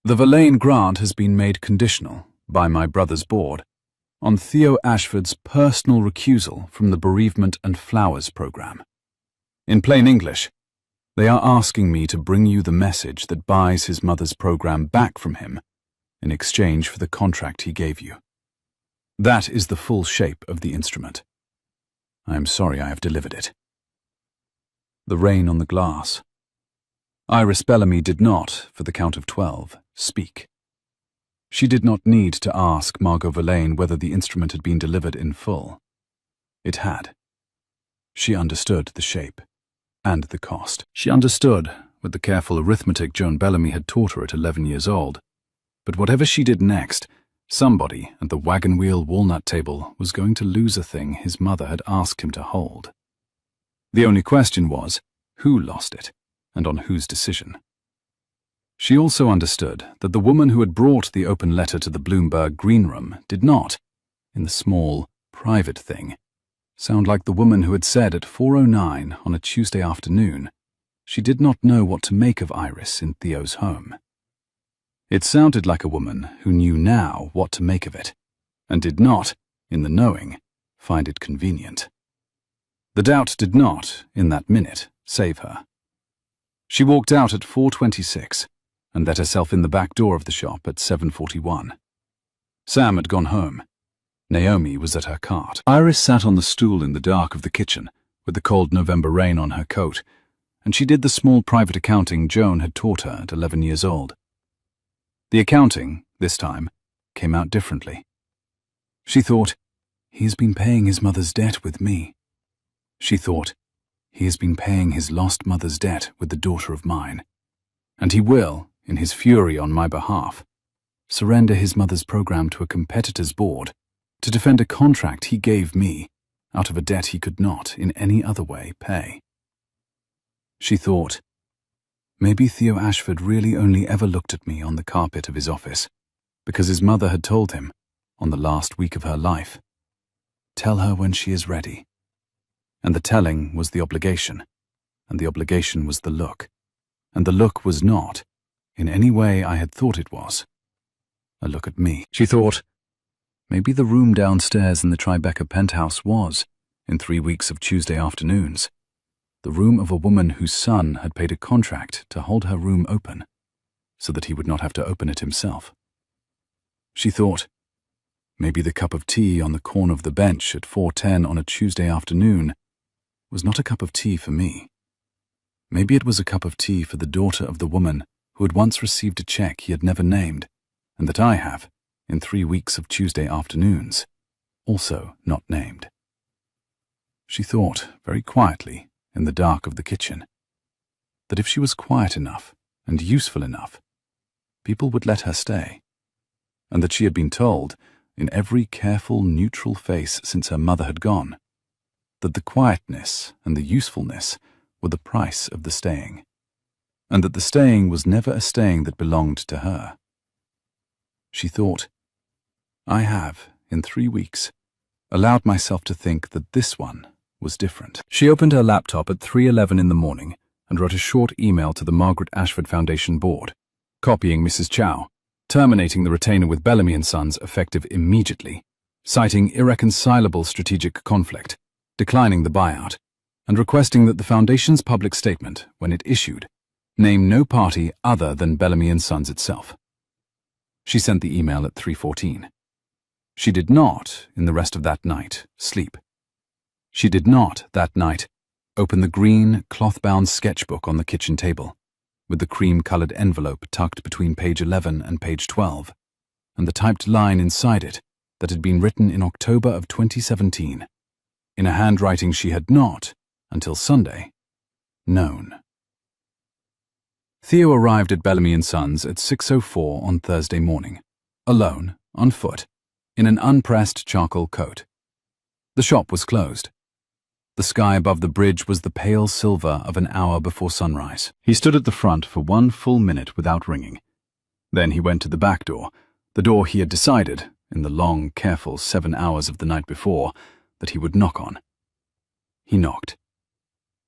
The Verlaine grant has been made conditional, by my brother's board, on Theo Ashford's personal recusal from the Bereavement and Flowers program. In plain English, they are asking me to bring you the message that buys his mother's program back from him in exchange for the contract he gave you. That is the full shape of the instrument. I am sorry I have delivered it. The rain on the glass. Iris Bellamy did not, for the count of 12, speak. She did not need to ask Margot Verlaine whether the instrument had been delivered in full. It had. She understood the shape. And the cost. She understood, with the careful arithmetic Joan Bellamy had taught her at 11 years old. But whatever she did next, somebody at the wagon wheel walnut table was going to lose a thing his mother had asked him to hold. The only question was, who lost it, and on whose decision? She also understood that the woman who had brought the open letter to the Bloomberg green room did not, in the small, private thing, sound like the woman who had said at 4:09 on a Tuesday afternoon she did not know what to make of Iris in Theo's home. It sounded like a woman who knew now what to make of it, and did not, in the knowing, find it convenient. The doubt did not, in that minute, save her. She walked out at 4:26 and let herself in the back door of the shop at 7:41. Sam had gone home. Naomi was at her cart. Iris sat on the stool in the dark of the kitchen, with the cold November rain on her coat, and she did the small private accounting Joan had taught her at 11 years old. The accounting, this time, came out differently. She thought, he has been paying his mother's debt with me. She thought, he has been paying his lost mother's debt with the daughter of mine. And he will, in his fury on my behalf, surrender his mother's program to a competitor's board to defend a contract he gave me out of a debt he could not, in any other way, pay. She thought, maybe Theo Ashford really only ever looked at me on the carpet of his office because his mother had told him, on the last week of her life, tell her when she is ready. And the telling was the obligation, and the obligation was the look, and the look was not, in any way I had thought it was, a look at me. She thought, maybe the room downstairs in the Tribeca penthouse was, in 3 weeks of Tuesday afternoons, the room of a woman whose son had paid a contract to hold her room open, so that he would not have to open it himself. She thought, maybe the cup of tea on the corner of the bench at 4:10 on a Tuesday afternoon was not a cup of tea for me. Maybe it was a cup of tea for the daughter of the woman who had once received a check he had never named, and that I have, in 3 weeks of Tuesday afternoons, also not named. She thought, very quietly, in the dark of the kitchen, that if she was quiet enough and useful enough, people would let her stay, and that she had been told, in every careful, neutral face since her mother had gone, that the quietness and the usefulness were the price of the staying, and that the staying was never a staying that belonged to her. She thought, I have, in 3 weeks, allowed myself to think that this one was different. She opened her laptop at 3:11 in the morning and wrote a short email to the Margaret Ashford Foundation board, copying Mrs. Chow, terminating the retainer with Bellamy and Sons effective immediately, citing irreconcilable strategic conflict, declining the buyout, and requesting that the Foundation's public statement, when it issued, name no party other than Bellamy and Sons itself. She sent the email at 3:14. She did not, in the rest of that night, sleep. She did not, that night, open the green, cloth-bound sketchbook on the kitchen table, with the cream-colored envelope tucked between page 11 and page 12, and the typed line inside it that had been written in October of 2017, in a handwriting she had not, until Sunday, known. Theo arrived at Bellamy and Sons at 6:04 on Thursday morning, alone, on foot, in an unpressed charcoal coat. The shop was closed. The sky above the bridge was the pale silver of an hour before sunrise. He stood at the front for 1 full minute without ringing. Then he went to the back door, the door he had decided, in the long, careful 7 hours of the night before, that he would knock on. He knocked.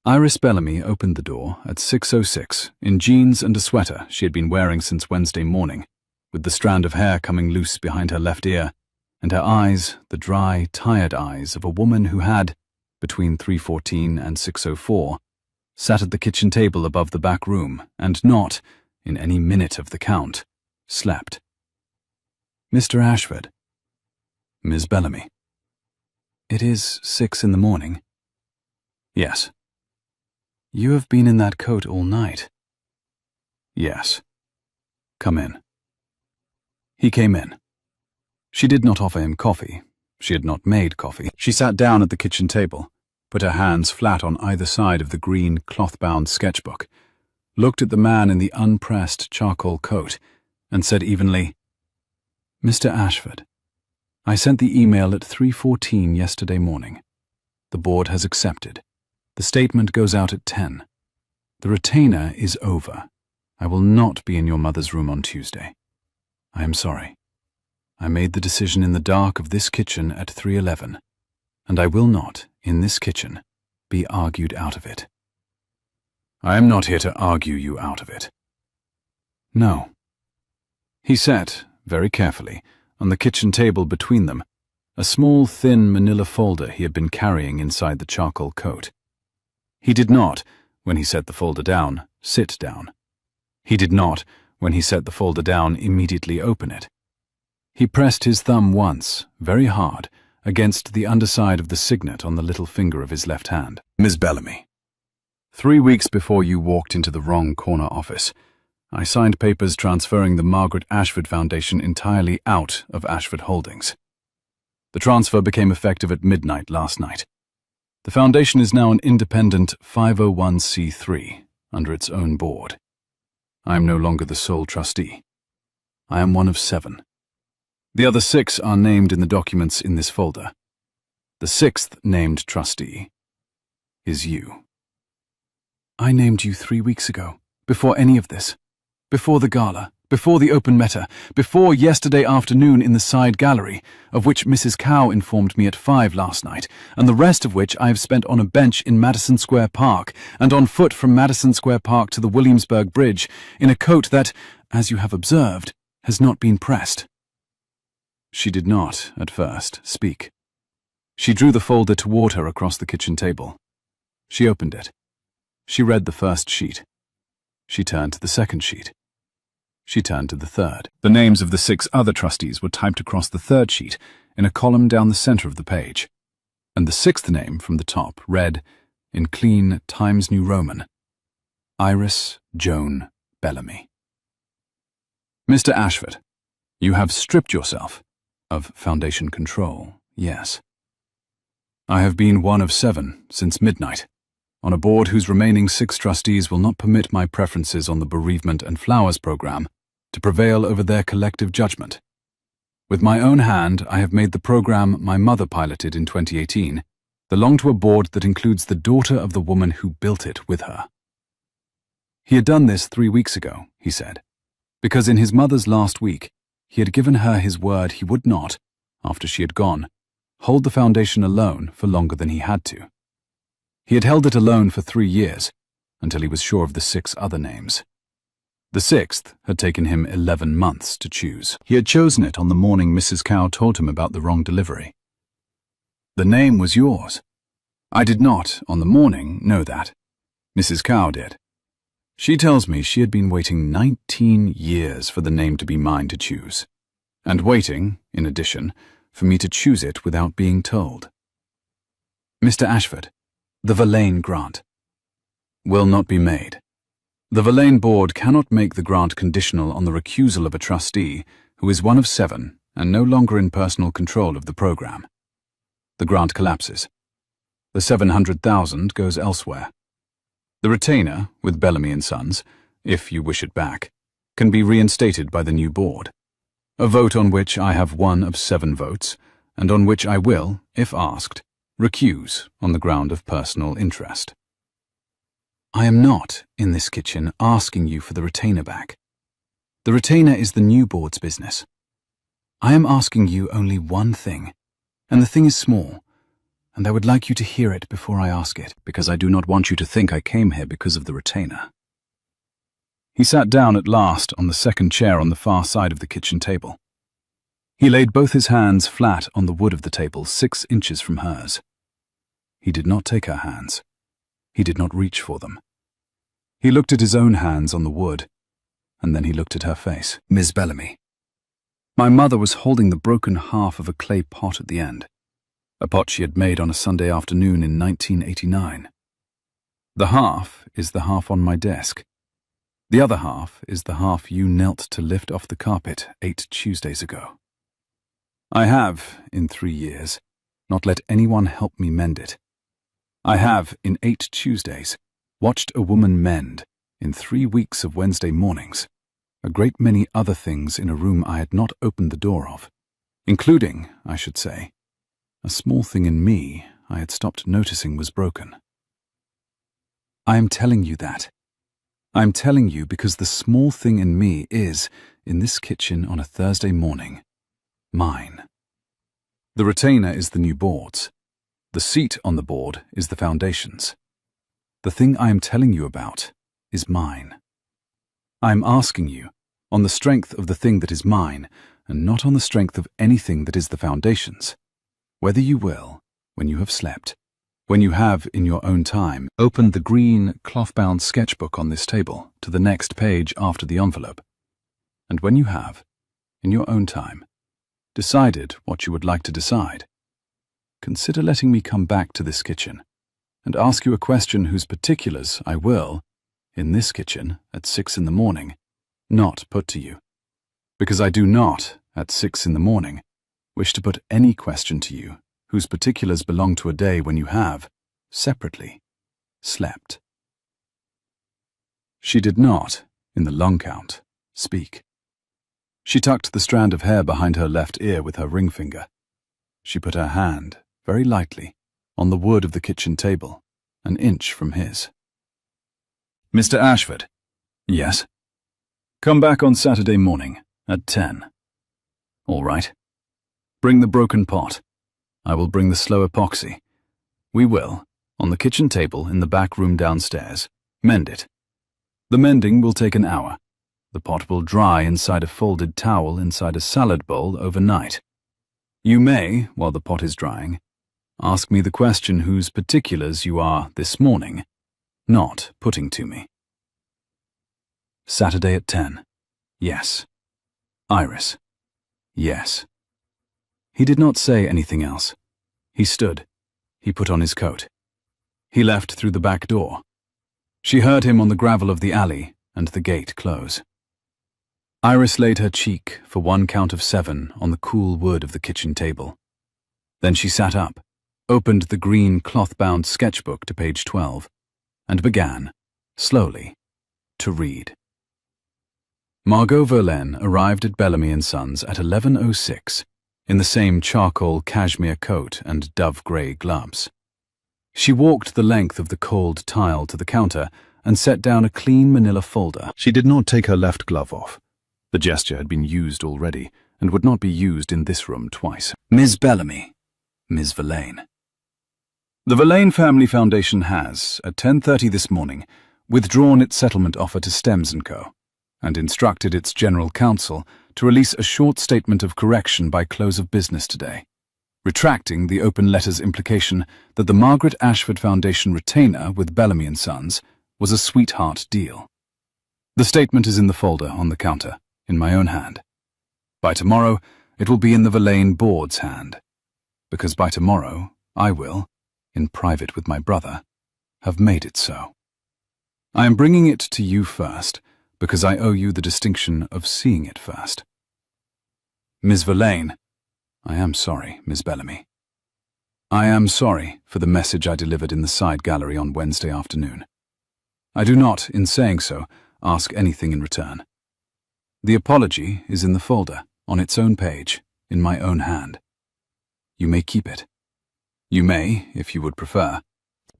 Iris Bellamy opened the door at 6:06 in jeans and a sweater she had been wearing since Wednesday morning, with the strand of hair coming loose behind her left ear, and her eyes the dry, tired eyes of a woman who had, between 3:14 and 6:04, sat at the kitchen table above the back room and not, in any minute of the count, slept. Mr. Ashford. Miss Bellamy. It is 6 in the morning. Yes. You have been in that coat all night. Yes. Come in. He came in. She did not offer him coffee. She had not made coffee. She sat down at the kitchen table, put her hands flat on either side of the green cloth-bound sketchbook, looked at the man in the unpressed charcoal coat, and said evenly, Mr. Ashford, I sent the email at 3:14 yesterday morning. The board has accepted. The statement goes out at 10. The retainer is over. I will not be in your mother's room on Tuesday. I am sorry. I made the decision in the dark of this kitchen at 3:11, and I will not, in this kitchen, be argued out of it. I am not here to argue you out of it. No. He set, very carefully, on the kitchen table between them, a small, thin manila folder he had been carrying inside the charcoal coat. He did not, when he set the folder down, sit down. He did not, when he set the folder down, immediately open it. He pressed his thumb once, very hard, against the underside of the signet on the little finger of his left hand. Miss Bellamy, 3 weeks before you walked into the wrong corner office, I signed papers transferring the Margaret Ashford Foundation entirely out of Ashford Holdings. The transfer became effective at midnight last night. The foundation is now an independent 501c3 under its own board. I am no longer the sole trustee. I am one of 7. The other 6 are named in the documents in this folder. The 6th named trustee is you. I named you 3 weeks ago, before any of this, before the gala, before the open meta, before yesterday afternoon in the side gallery, of which Mrs. Cow informed me at 5 last night, and the rest of which I have spent on a bench in Madison Square Park, and on foot from Madison Square Park to the Williamsburg Bridge, in a coat that, as you have observed, has not been pressed. She did not, at first, speak. She drew the folder toward her across the kitchen table. She opened it. She read the first sheet. She turned to the second sheet. She turned to the third. The names of the 6 other trustees were typed across the third sheet in a column down the center of the page, and the 6th name from the top read, in clean Times New Roman, Iris Joan Bellamy. Mr. Ashford, you have stripped yourself of foundation control, yes. I have been one of 7 since midnight, on a board whose remaining 6 trustees will not permit my preferences on the bereavement and flowers program to prevail over their collective judgment. With my own hand, I have made the program my mother piloted in 2018 belong to a board that includes the daughter of the woman who built it with her. He had done this 3 weeks ago, he said, because in his mother's last week, he had given her his word he would not, after she had gone, hold the foundation alone for longer than he had to. He had held it alone for 3 years, until he was sure of the 6 other names. The 6th had taken him 11 months to choose. He had chosen it on the morning Mrs. Cow told him about the wrong delivery. The name was yours. I did not, on the morning, know that. Mrs. Cow did. She tells me she had been waiting 19 years for the name to be mine to choose, and waiting, in addition, for me to choose it without being told. Mr. Ashford, the Verlaine grant will not be made. The Verlaine board cannot make the grant conditional on the recusal of a trustee who is one of 7 and no longer in personal control of the program. The grant collapses. The $700,000 goes elsewhere. The retainer, with Bellamy and Sons, if you wish it back, can be reinstated by the new board, a vote on which I have 1 of 7 votes, and on which I will, if asked, recuse on the ground of personal interest. I am not, in this kitchen, asking you for the retainer back. The retainer is the new board's business. I am asking you only one thing, and the thing is small, and I would like you to hear it before I ask it, because I do not want you to think I came here because of the retainer. He sat down at last on the second chair on the far side of the kitchen table. He laid both his hands flat on the wood of the table 6 inches from hers. He did not take her hands. He did not reach for them. He looked at his own hands on the wood, and then he looked at her face. Miss Bellamy. My mother was holding the broken half of a clay pot at the end, a pot she had made on a Sunday afternoon in 1989. The half is the half on my desk. The other half is the half you knelt to lift off the carpet 8 Tuesdays ago. I have, in 3 years, not let anyone help me mend it. I have, in 8 Tuesdays, watched a woman mend, in 3 weeks of Wednesday mornings, a great many other things in a room I had not opened the door of, including, I should say, a small thing in me I had stopped noticing was broken. I am telling you that. I am telling you because the small thing in me is, in this kitchen on a Thursday morning, mine. The retainer is the new board's. The seat on the board is the foundation's. The thing I am telling you about is mine. I am asking you, on the strength of the thing that is mine, and not on the strength of anything that is the foundation's, whether you will, when you have slept, when you have, in your own time, opened the green, cloth-bound sketchbook on this table to the next page after the envelope, and when you have, in your own time, decided what you would like to decide, consider letting me come back to this kitchen and ask you a question whose particulars I will, in this kitchen at 6 in the morning, not put to you, because I do not, at 6 in the morning, wish to put any question to you whose particulars belong to a day when you have, separately, slept. She did not, in the long count, speak. She tucked the strand of hair behind her left ear with her ring finger. She put her hand, very lightly, on the wood of the kitchen table, an inch from his. "Mr. Ashford." "Yes." "Come back on Saturday morning, at 10. "All right. Bring the broken pot. I will bring the slow epoxy. We will, on the kitchen table in the back room downstairs, mend it. The mending will take an hour. The pot will dry inside a folded towel inside a salad bowl overnight. You may, while the pot is drying, ask me the question whose particulars you are this morning not putting to me. Saturday at 10. Yes. Iris. Yes. He did not say anything else. He stood. He put on his coat. He left through the back door. She heard him on the gravel of the alley and the gate close. Iris laid her cheek for one count of 7 on the cool wood of the kitchen table. Then she sat up, opened the green cloth-bound sketchbook to page 12, and began, slowly, to read. Margot Verlaine arrived at Bellamy & Sons at 11:06, in the same charcoal cashmere coat and dove-grey gloves. She walked the length of the cold tile to the counter and set down a clean manila folder. She did not take her left glove off. The gesture had been used already and would not be used in this room twice. "Ms. Bellamy, Ms. Verlaine. The Verlaine Family Foundation has, at 10:30 this morning, withdrawn its settlement offer to Stems & Co. and instructed its general counsel to release a short statement of correction by close of business today, retracting the open letter's implication that the Margaret Ashford Foundation retainer with Bellamy & Sons was a sweetheart deal. The statement is in the folder on the counter, in my own hand. By tomorrow, it will be in the Verlaine board's hand, because by tomorrow I will, in private with my brother, have made it so. I am bringing it to you first, because I owe you the distinction of seeing it first. Ms. Verlaine, I am sorry, Miss Bellamy. I am sorry for the message I delivered in the side gallery on Wednesday afternoon. I do not, in saying so, ask anything in return. The apology is in the folder, on its own page, in my own hand. You may keep it. You may, if you would prefer,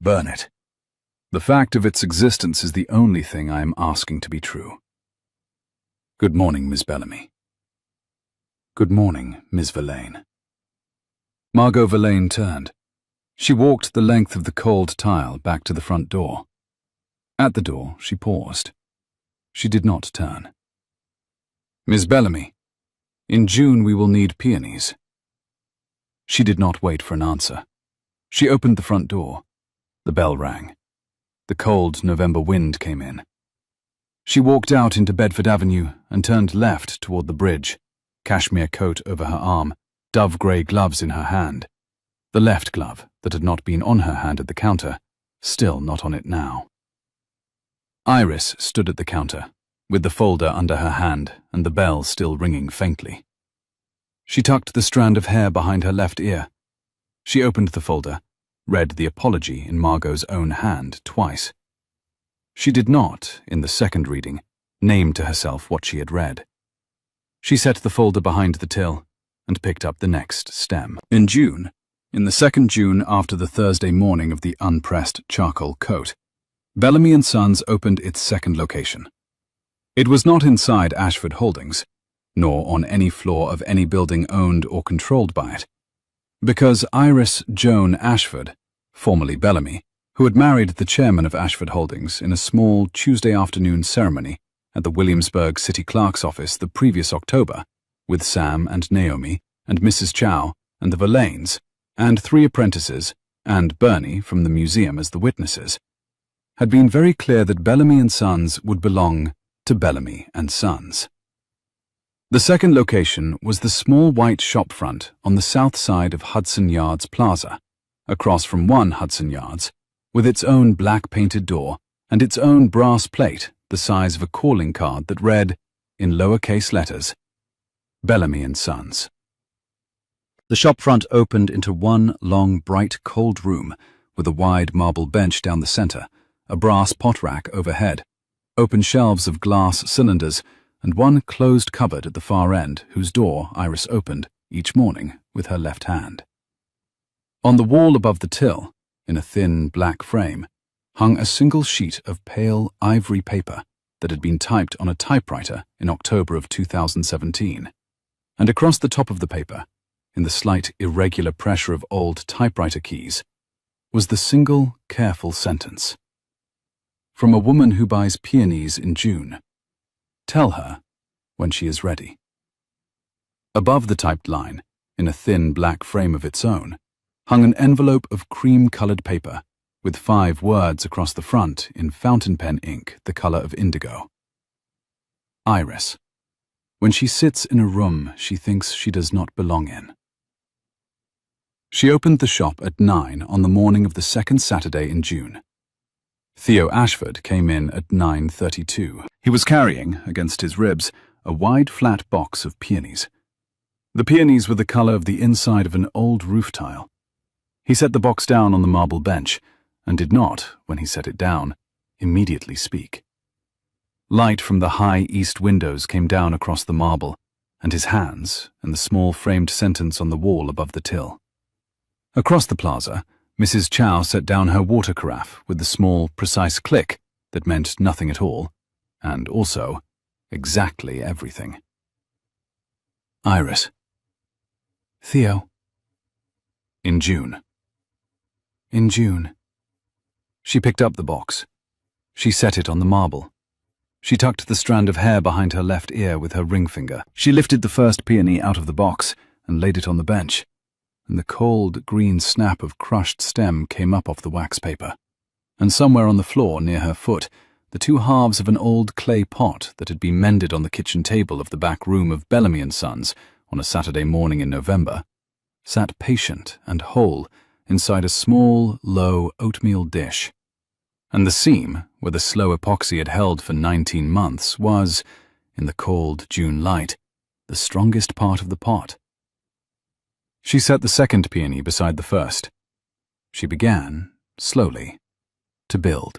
burn it. The fact of its existence is the only thing I am asking to be true. Good morning, Miss Bellamy. Good morning, Miss Verlaine. Margot Verlaine turned. She walked the length of the cold tile back to the front door. At the door, she paused. She did not turn. Miss Bellamy, in June we will need peonies. She did not wait for an answer. She opened the front door. The bell rang. The cold November wind came in. She walked out into Bedford Avenue and turned left toward the bridge, cashmere coat over her arm, dove-grey gloves in her hand. The left glove, that had not been on her hand at the counter, still not on it now. Iris stood at the counter, with the folder under her hand and the bell still ringing faintly. She tucked the strand of hair behind her left ear. She opened the folder, read the apology in Margot's own hand twice. She did not, in the second reading, name to herself what she had read. She set the folder behind the till and picked up the next stem. In June, in the second June after the Thursday morning of the unpressed charcoal coat, Bellamy & Sons opened its second location. It was not inside Ashford Holdings, nor on any floor of any building owned or controlled by it, because Iris Joan Ashford, formerly Bellamy, who had married the chairman of Ashford Holdings in a small Tuesday afternoon ceremony at the Williamsburg City Clerk's office the previous October, with Sam and Naomi and Mrs. Chow and the Verlaines, and 3 apprentices, and Bernie from the museum as the witnesses, had been very clear that Bellamy & Sons would belong to Bellamy & Sons. The second location was the small white shopfront on the south side of Hudson Yards Plaza, across from 1 Hudson Yards, with its own black-painted door and its own brass plate the size of a calling card that read, in lowercase letters, Bellamy & Sons. The shop front opened into one long, bright, cold room with a wide marble bench down the center, a brass pot rack overhead, open shelves of glass cylinders, and one closed cupboard at the far end whose door Iris opened each morning with her left hand. On the wall above the till, in a thin black frame, hung a single sheet of pale ivory paper that had been typed on a typewriter in October of 2017, and across the top of the paper, in the slight irregular pressure of old typewriter keys, was the single careful sentence. From a woman who buys peonies in June. Tell her when she is ready. Above the typed line, in a thin black frame of its own, hung an envelope of cream-colored paper with 5 words across the front in fountain pen ink the color of indigo. Iris. When she sits in a room she thinks she does not belong in. She opened the shop at 9 on the morning of the second Saturday in June. Theo Ashford came in at 9:32. He was carrying, against his ribs, a wide flat box of peonies. The peonies were the color of the inside of an old roof tile. He set the box down on the marble bench, and did not, when he set it down, immediately speak. Light from the high east windows came down across the marble, and his hands, and the small framed sentence on the wall above the till. Across the plaza, Mrs. Chow set down her water carafe with the small, precise click that meant nothing at all, and also exactly everything. Iris. Theo. In June. In June. She picked up the box. She set it on the marble. She tucked the strand of hair behind her left ear with her ring finger. She lifted the first peony out of the box and laid it on the bench, and the cold green snap of crushed stem came up off the wax paper. And somewhere on the floor near her foot, the 2 halves of an old clay pot that had been mended on the kitchen table of the back room of Bellamy and Sons on a Saturday morning in November, sat patient and whole inside a small, low oatmeal dish. And the seam, where the slow epoxy had held for 19 months, was, in the cold June light, the strongest part of the pot. She set the second peony beside the first. She began, slowly, to build.